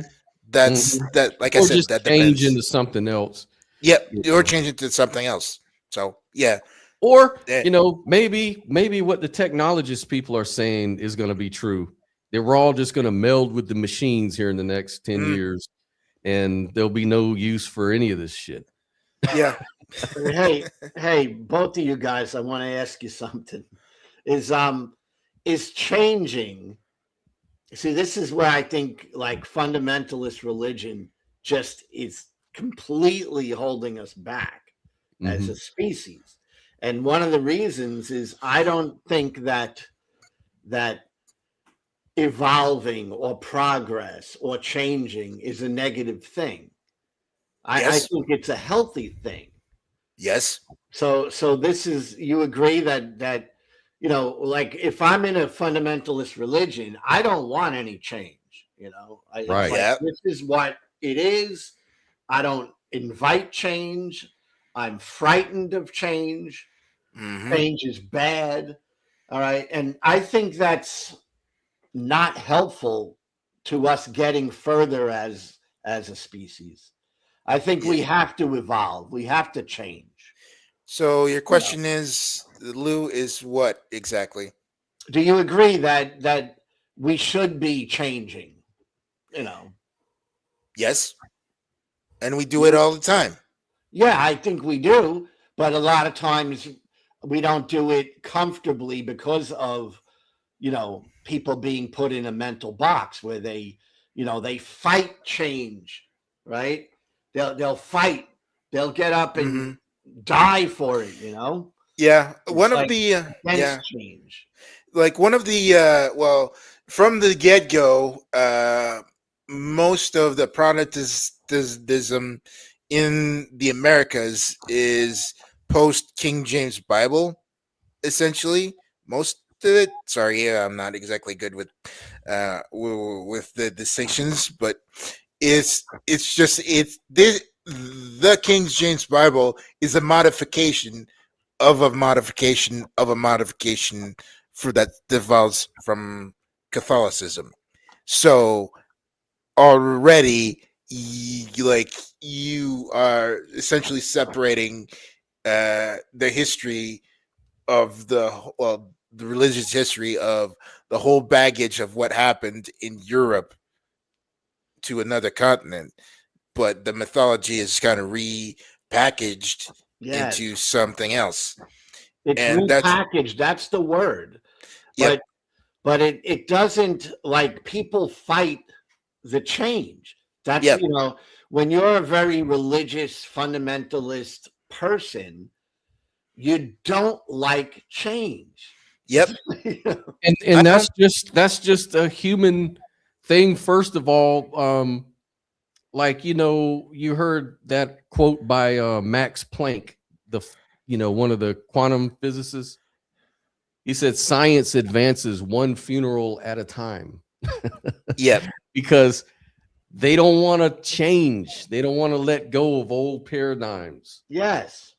that, like I Or said, just that change depends. into something else. Yep, you or know. change it to something else. So yeah, Or, Eh. maybe what the technologist people are saying is going to be true. That we're all just going to meld with the machines here in the next 10 Mm. years, and there'll be no use for any of this shit. yeah. Hey, both of you guys, I want to ask you something. Is changing? See, this is where I think like fundamentalist religion just is completely holding us back as Mhm. a species. And one of the reasons is I don't think that evolving or progress or changing is a negative thing. I Yes. think it's a healthy thing. Yes. So this is, you agree that like if I'm in a fundamentalist religion, I don't want any change. It's Right. like Yeah. this is what it is. I don't invite change. I'm frightened of change. Hmm. Change is bad. All right, and I think that's not helpful to us getting further as a species. I think we have to evolve. We have to change. So your question is, Lou, is what exactly? Do you agree that we should be changing? Yes, and we do it all the time. Yeah, I think we do, but a lot of times we don't do it comfortably because of people being put in a mental box where they fight change, right? They'll fight. They'll get up and die for it. Yeah, one It's of like the against change. like one of the well, from the get-go, most of the Protestantism in the Americas is post King James Bible, essentially. Most of it. Sorry, yeah, I'm not exactly good with the distinctions, but it's just the King James Bible is a modification of a modification of a modification for that devolves from Catholicism. So already you are essentially separating the history of the religious history of the whole baggage of what happened in Europe to another continent, but the mythology is kind of repackaged Yes, into something else. it's And that's repackaged. That's the word. yep. But it doesn't, like, people fight the change. That's Yep. When you're a very religious fundamentalist person, you don't like change. Yep. And that's just a human thing. First of all, like you heard that quote by Max Planck, one of the quantum physicists. He said science advances one funeral at a time. Yep. Because they don't want to change. They don't want to let go of old paradigms. Yes.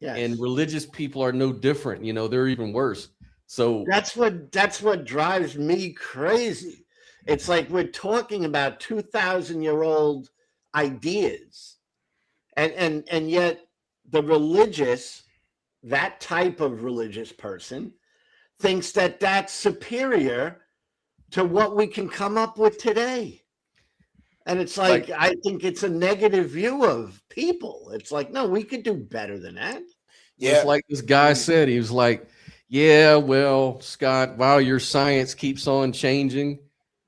Yes. And religious people are no different. They're even worse. So that's what drives me crazy. It's like we're talking about 2,000-year-old ideas, and yet the religious, that type of religious person, thinks that that's superior to what we can come up with today. And it's like I think it's a negative view of people. It's like, no, we could do better than that. Yeah. It's like this guy said. He was like, yeah, well, Scott, while your science keeps on changing,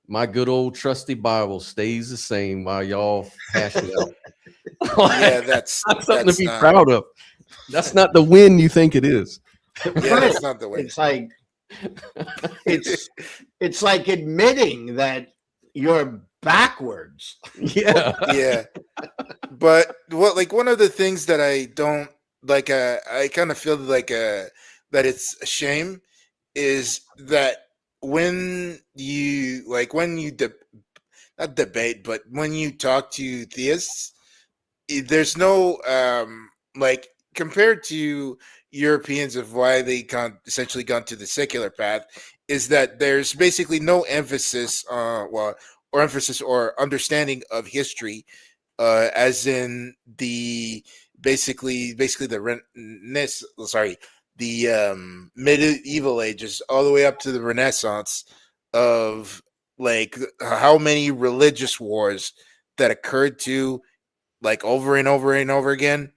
my good old trusty Bible stays the same while y'all hash it out. Yeah, that's something to be proud of. That's not the win you think it is. Yeah, that's not the win. It's like it's like admitting that you're backwards. Yeah. Yeah. But one of the things that I don't like, I kind of feel like that it's a shame is that when you not debate, but when you talk to theists, there's no compared to Europeans of why they essentially gone to the secular path, is that there's basically no emphasis or understanding of history, as in the basically the medieval ages all the way up to the Renaissance, of how many religious wars that occurred over and over and over again,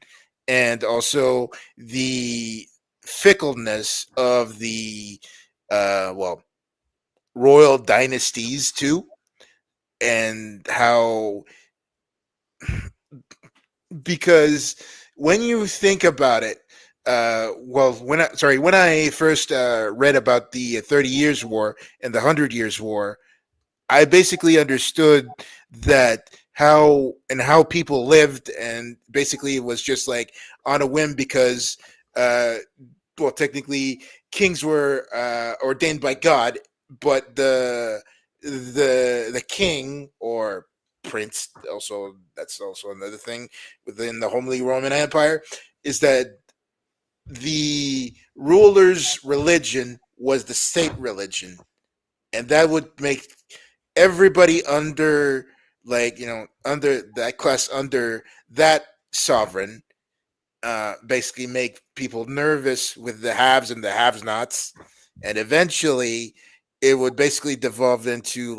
and also the fickleness of the royal dynasties too, and how, because when you think about it, when I first read about the 30 Years' War and the 100 Years' War, I basically understood that how people lived, and basically it was just on a whim, because technically kings were ordained by God, but the king or prince, that's also another thing within the Holy Roman Empire, is that the ruler's religion was the state religion, and that would make everybody under that class, under that sovereign, basically make people nervous with the haves and the have-nots, and eventually it would basically devolve into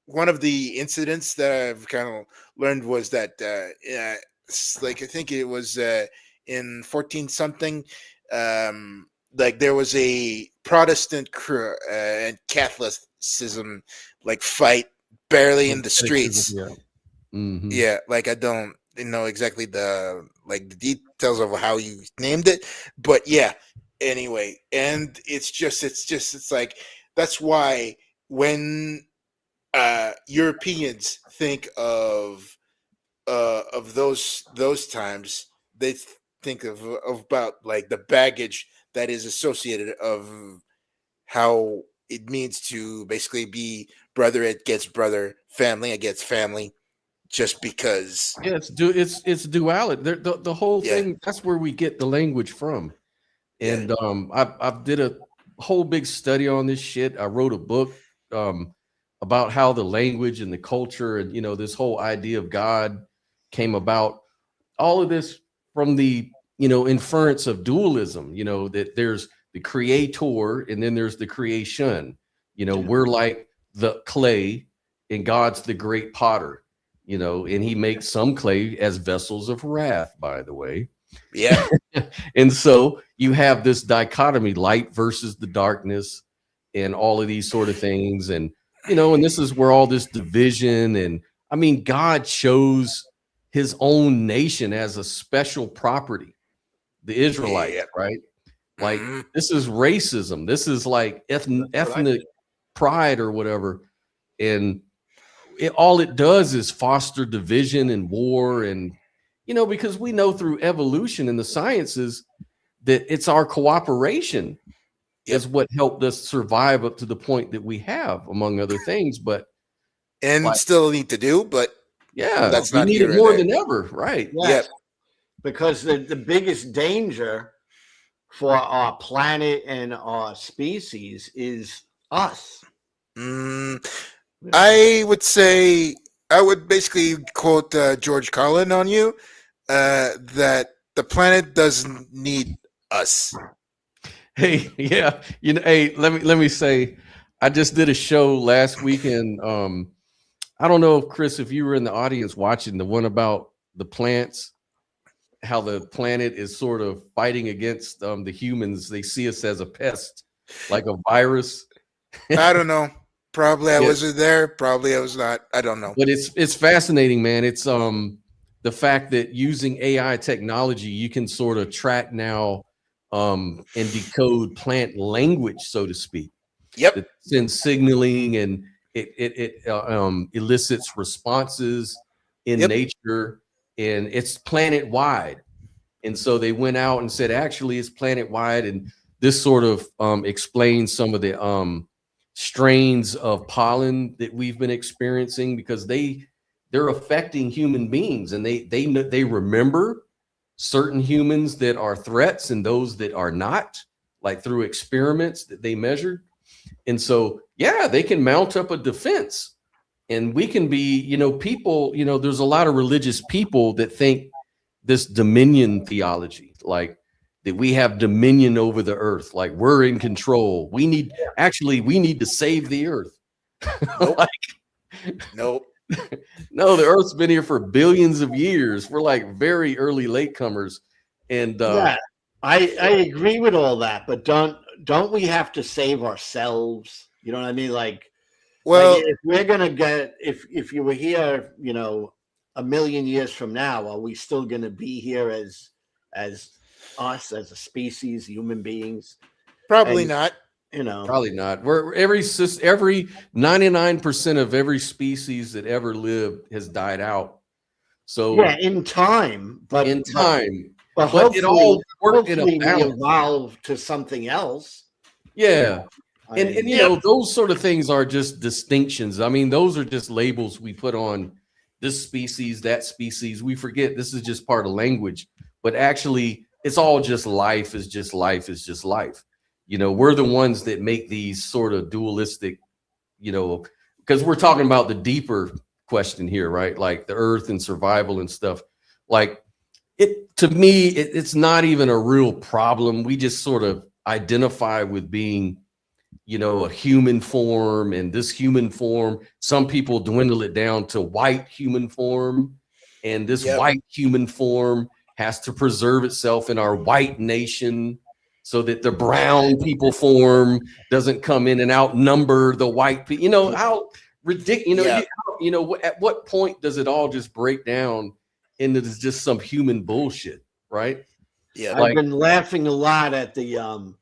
one of the incidents that I've kind of learned was that I think it was in 14 something, there was a Protestant and Catholicism fight barely in the streets. Yeah. Mm-hmm. Yeah, I don't know exactly the details of how you named it, but yeah. Anyway, and it's that's why when Europeans think of those times, they think of about the baggage that is associated of how it means to basically be brother against brother, family against family, just because. Yeah, it's duality. The whole thing. That's where we get the language from. And I did a whole big study on this shit. I wrote a book about how the language and the culture and this whole idea of God came about. All of this from the inference of dualism. That there's the creator and then there's the creation. We're like the clay and God's the great potter. And he makes some clay as vessels of wrath, by the way. Yeah. And so you have this dichotomy, light versus the darkness, and all of these sort of things. And, and this is where all this division, and I mean, God chose his own nation as a special property, the Israelites, right? This is racism. This is ethnic pride or whatever. And all it does is foster division and war. And because we know through evolution and the sciences that it's our cooperation is what helped us survive up to the point that we have, among other things. But and still need to do, but yeah, that's we not need here it or more there. than ever, right? Yes. Yep. Because the biggest danger for our planet and our species is us. I would say, I would basically quote George Carlin on you, that the planet doesn't need us. Hey, yeah, hey, let me say, I just did a show last weekend. I don't know if Chris, if you were in the audience watching the one about the plants, how the planet is sort of fighting against the humans. They see us as a pest, like a virus. I don't know. Probably I Yeah. wasn't there. Probably I was not. I don't know. But it's fascinating, man. It's the fact that using AI technology, you can sort of track now and decode plant language, so to speak. Yep. That sends signaling and it elicits responses in Yep. nature, and it's planet wide. And so they went out and said, actually, it's planet wide, and this sort of explains some of the strains of pollen that we've been experiencing, because they're affecting human beings, and they remember certain humans that are threats and those that are not, like through experiments that they measured. And so, yeah, they can mount up a defense, and we can be, people, there's a lot of religious people that think this dominion theology, like that we have dominion over the earth, like we're in control. We need to save the earth. Nope. Like, Nope. no, the earth's been here for billions of years. We're like very early latecomers. And yeah, I agree with all that, but don't we have to save ourselves? You know what I mean? Like, Well, if we're gonna get, if you were here, a million years from now, are we still gonna be here as us as a species, human beings? probably And, not. probably not. We're every 99% of every species that ever lived has died out. So yeah, in time, but in time, but but it all worked in a hopefully we balance. evolve to something else. Yeah. And And those sort of things are just distinctions. I mean, those are just labels we put on this species, that species. We forget this is just part of language, but actually it's all just life is just life is just life. We're the ones that make these sort of dualistic, because we're talking about the deeper question here, right? Like the earth and survival and stuff. Like to me, it's not even a real problem. We just sort of identify with being, a human form, and this human form, some people dwindle it down to white human form, and this white human form has to preserve itself in our white nation so that the brown people form doesn't come in and outnumber the white people. How ridiculous, at what point does it all just break down into just some human bullshit, right? Yeah. I've been laughing a lot at the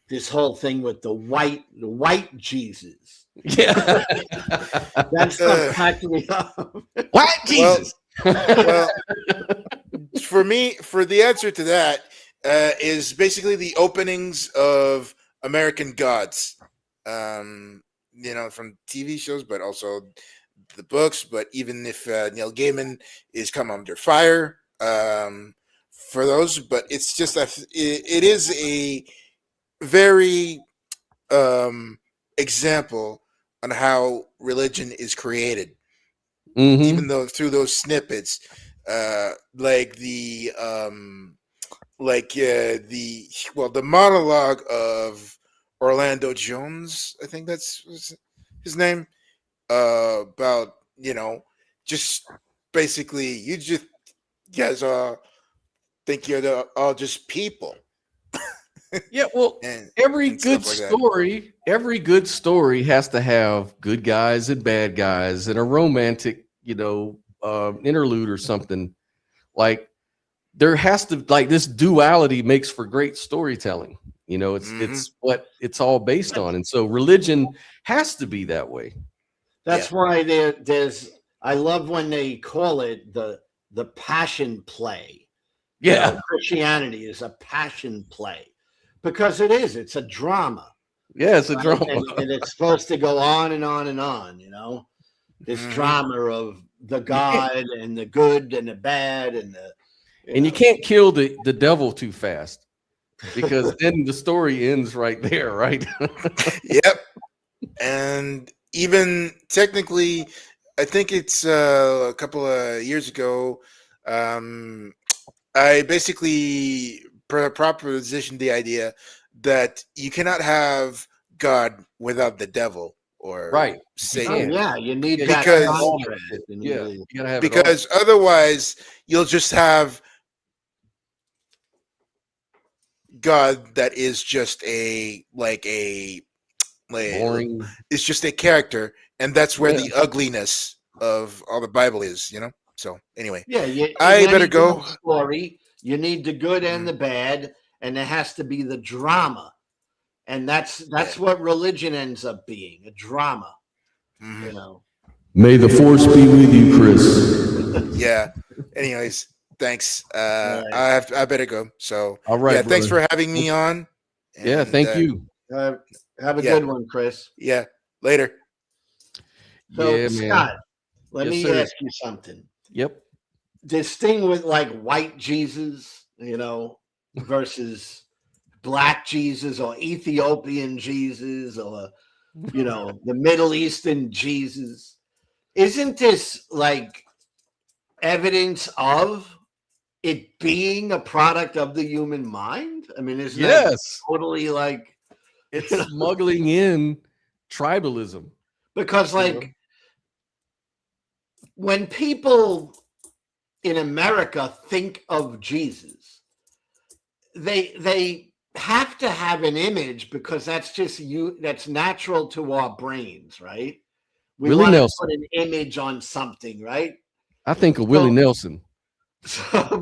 this whole thing with the white Jesus. Yeah. That stuff cracked me up. White Jesus. Well, for me, for the answer to that is basically the openings of American Gods, from TV shows, but also the books. But even if Neil Gaiman is come under fire for those, but it's just it is a very example on how religion is created. Mm-hmm. Even though through those snippets, like the monologue of Orlando Jones, I think that's his name, about just basically you guys think you're all just people. Yeah, well, every good story has to have good guys and bad guys and a romantic, interlude or something. Like there has to, like, this duality makes for great storytelling. It's what it's all based on, and so religion has to be that way. That's why there's. I love when they call it the the passion play. Yeah. Christianity is a passion play because it is. It's a drama. Yeah, it's a Right? drama. And it's supposed to go on and on and on, this drama of the God and the good and the bad and the you can't kill the devil too fast, because then the story ends right there, right? Yep. And even technically, I think it's a couple of years ago, I basically propositioned the idea that you cannot have God without the devil or Right. Satan. yeah, you need Yeah, that because- contrast. Yeah, you gotta have it all. Because otherwise you'll just have God that is just like Boring. it's just a character, and that's where Yeah. the ugliness of all the Bible is, So anyway, Yeah, I in better any go. good story, you need the good and the bad, and there has to be the drama, and that's what religion ends up being, a drama. Mhm. May the force be with you, Chris. Yeah. Anyways, thanks. Right. I better go. So All right. yeah, thanks brother. for having me on. Yeah, And, thank you. Have a Yeah. good one, Chris. Yeah. Later. So, Yeah, man. Scott, let Yes, me sir. ask you something. Yep. This thing with like white Jesus, versus black Jesus or Ethiopian Jesus or, the Middle Eastern Jesus. Isn't this like evidence of it being a product of the human mind? I mean, isn't that Yes. totally like, It's smuggling in tribalism. because like when people in America think of Jesus, they have to have an image because that's just that's natural to our brains, right? We Willie want to Nelson. put an image on something, right? I think of Willie Nelson. So,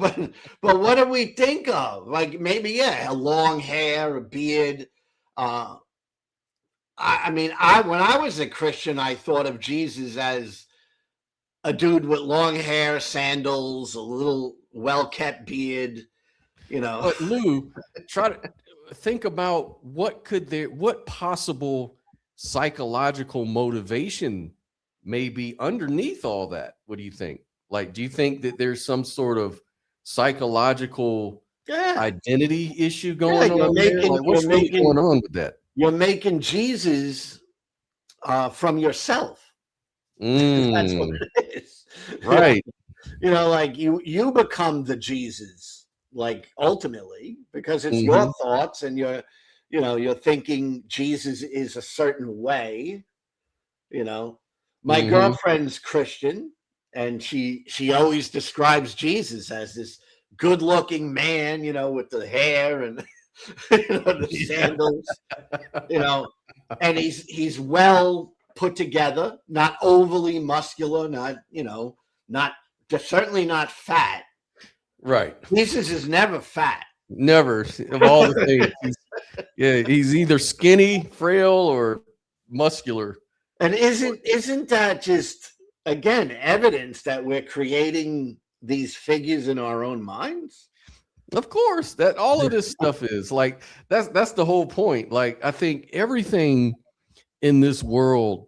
but what do we think of? Like maybe a long hair, a beard. I mean, when I was a Christian, I thought of Jesus as a dude with long hair, sandals, a little well-kept beard. But Lou, try to think about what possible psychological motivation may be underneath all that. What do you think? Like, do you think that there's some sort of psychological identity issue going on there? Like, what's really going on with that? You're making Jesus from yourself. That's what it is. Right. Like you become the Jesus, like ultimately, because it's your thoughts and you're thinking Jesus is a certain way. My girlfriend's Christian, and she always describes Jesus as this good-looking man, with the hair and the sandals, and he's well put together, not overly muscular, not certainly not fat. Right. Jesus is never fat. Never, of all the things. He's either skinny, frail, or muscular. And isn't that just again evidence that we're creating these figures in our own minds? Of course, that all of this stuff is like that's the whole point. Like, I think everything in this world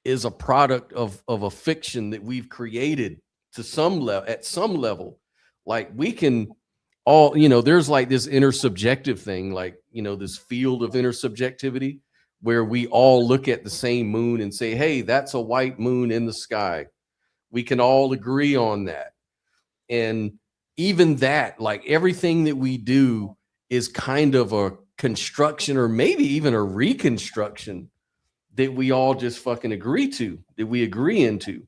is a product of a fiction that we've created to some level, at some level. Like, we can all, there's like this intersubjective thing, like, this field of intersubjectivity where we all look at the same moon and say, hey, that's a white moon in the sky. We can all agree on that. And even that, like, everything that we do is kind of a construction, or maybe even a reconstruction, that we all just fucking agree into.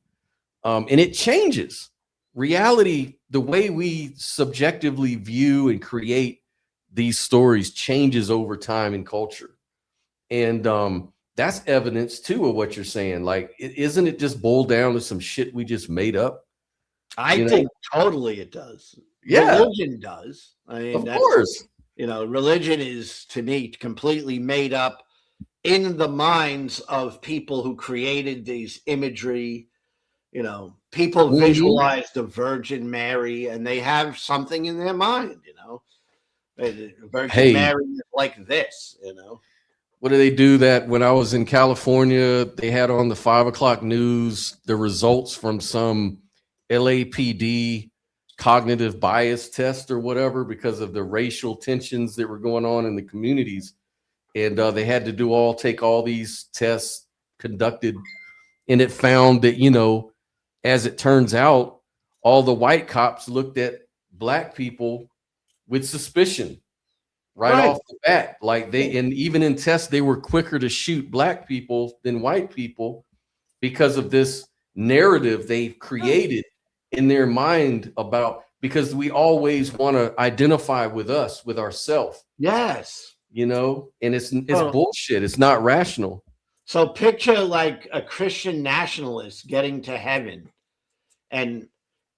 And it changes reality. The way we subjectively view and create these stories changes over time in culture. And that's evidence too of what you're saying. Like, isn't it just boiled down to some shit we just made up? I think totally it does. Yeah. Religion does. I mean, of course. Religion is, to me, completely made up in the minds of people who created these imagery, People Mhm. visualize the Virgin Mary, and they have something in their mind. The Virgin Hey, Mary is like this. what do they do that when I was in California? They had on the 5 o'clock news the results from some LAPD cognitive bias test or whatever because of the racial tensions that were going on in the communities. And they had to take all these tests conducted. And it found that, as it turns out, all the white cops looked at black people with suspicion right Right. off the bat. And even in tests, they were quicker to shoot black people than white people because of this narrative they've created in their mind because we always want to identify with ourselves, Yes. and it's Well, bullshit. It's not rational. So picture like a Christian nationalist getting to heaven, and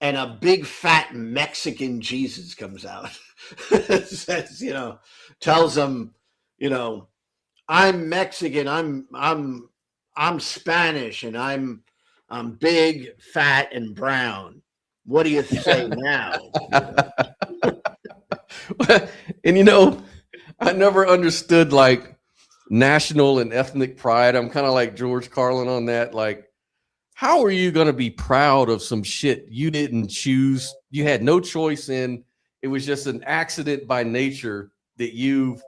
a big fat Mexican Jesus comes out, says, tells them, I'm Mexican, I'm Spanish, and I'm big, fat, and brown. What do you say now? And I never understood national and ethnic pride. I'm kind of like George Carlin on that. How are you going to be proud of some shit you didn't choose? You had no choice in. It was just an accident by nature that you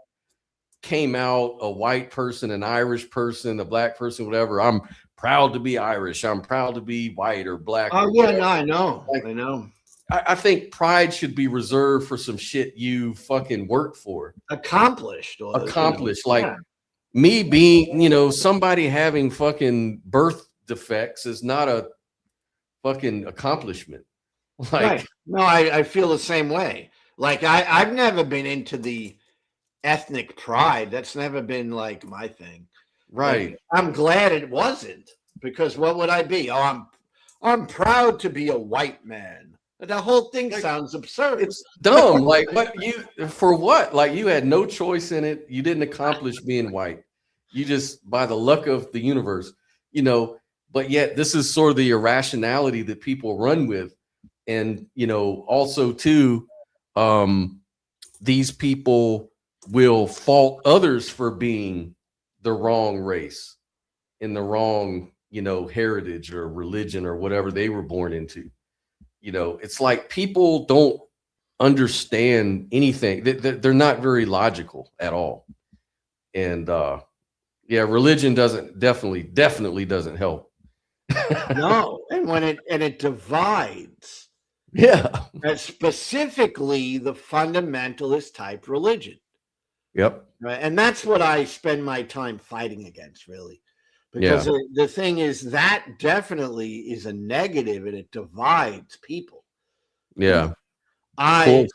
came out a white person, an Irish person, a black person, whatever. I'm proud to be Irish. I'm proud to be white or black. Oh, or yeah, whatever. no, I know. Like, I know. I think pride should be reserved for some shit you fucking worked for. Accomplished. Like me being, somebody having fucking birth defects is not a fucking accomplishment. Right. No, I feel the same way. I've never been into the ethnic pride. That's never been like my thing. Right. I'm glad it wasn't, because what would I be? Oh, I'm proud to be a white man. The whole thing sounds absurd. It's dumb. For what? You had no choice in it. You didn't accomplish being white. You just, by the luck of the universe, but yet this is sort of the irrationality that people run with. And, also too, these people will fault others for being the wrong race and the wrong, heritage or religion or whatever they were born into. It's like people don't understand anything. They're not very logical at all. And religion definitely doesn't help. No, and when it divides, Yeah. specifically the fundamentalist type religion. Yep. Right? And that's what I spend my time fighting against, really. Because the thing is, that definitely is a negative, and it divides people. Yeah. I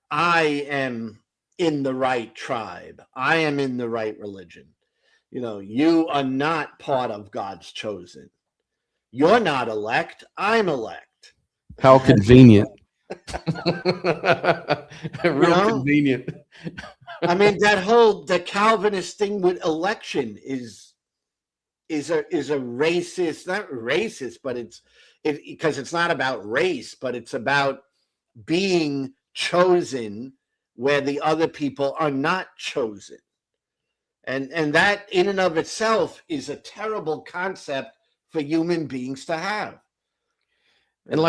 am in the right tribe. I am in the right religion. You are not part of God's chosen. You're not elect. I'm elect. How convenient. Real convenient. I mean, the Calvinist thing with election is a racist, not racist, but it's because it's not about race, but it's about being chosen where the other people are not chosen. And that in and of itself is a terrible concept for human beings to have. And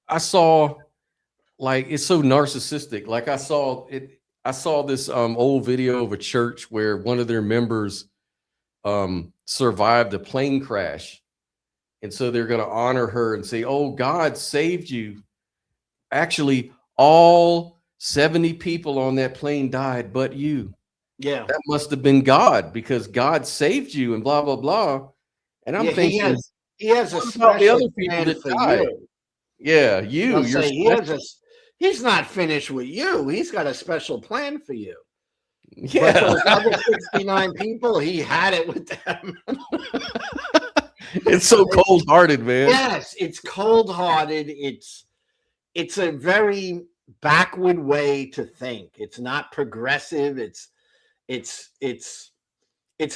I saw, it's so narcissistic. I saw this old video of a church where one of their members survived a plane crash. And so they're going to honor her and say, oh, God saved you. Actually, all 70 people on that plane died, but you. Yeah. That must have been God, because God saved you and blah, blah, blah. And I'm thinking, he has a special the other people plan that for died. you. Yeah, He's not finished with you. He's got a special plan for you. Yeah. But those other 69 people, he had it with them. It's so cold-hearted, man. Yes, it's cold-hearted. It's a very backward way to think. It's not progressive. It's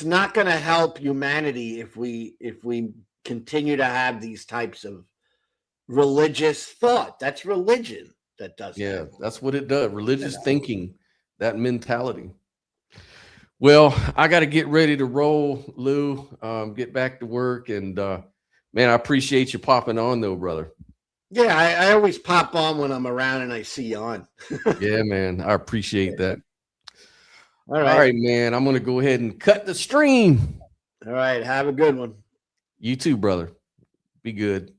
not going to help humanity if we continue to have these types of religious thought. That's religion that does Yeah, that. that's what it does. Religious thinking, that mentality. Well, I got to get ready to roll, Lou. Get back to work, and man, I appreciate you popping on, though, brother. Yeah, I always pop on when I'm around and I see you on. Yeah, man, I appreciate that. All All right. right, man, I'm gonna go ahead and cut the stream. All right. Have a good one. You too, brother. Be good.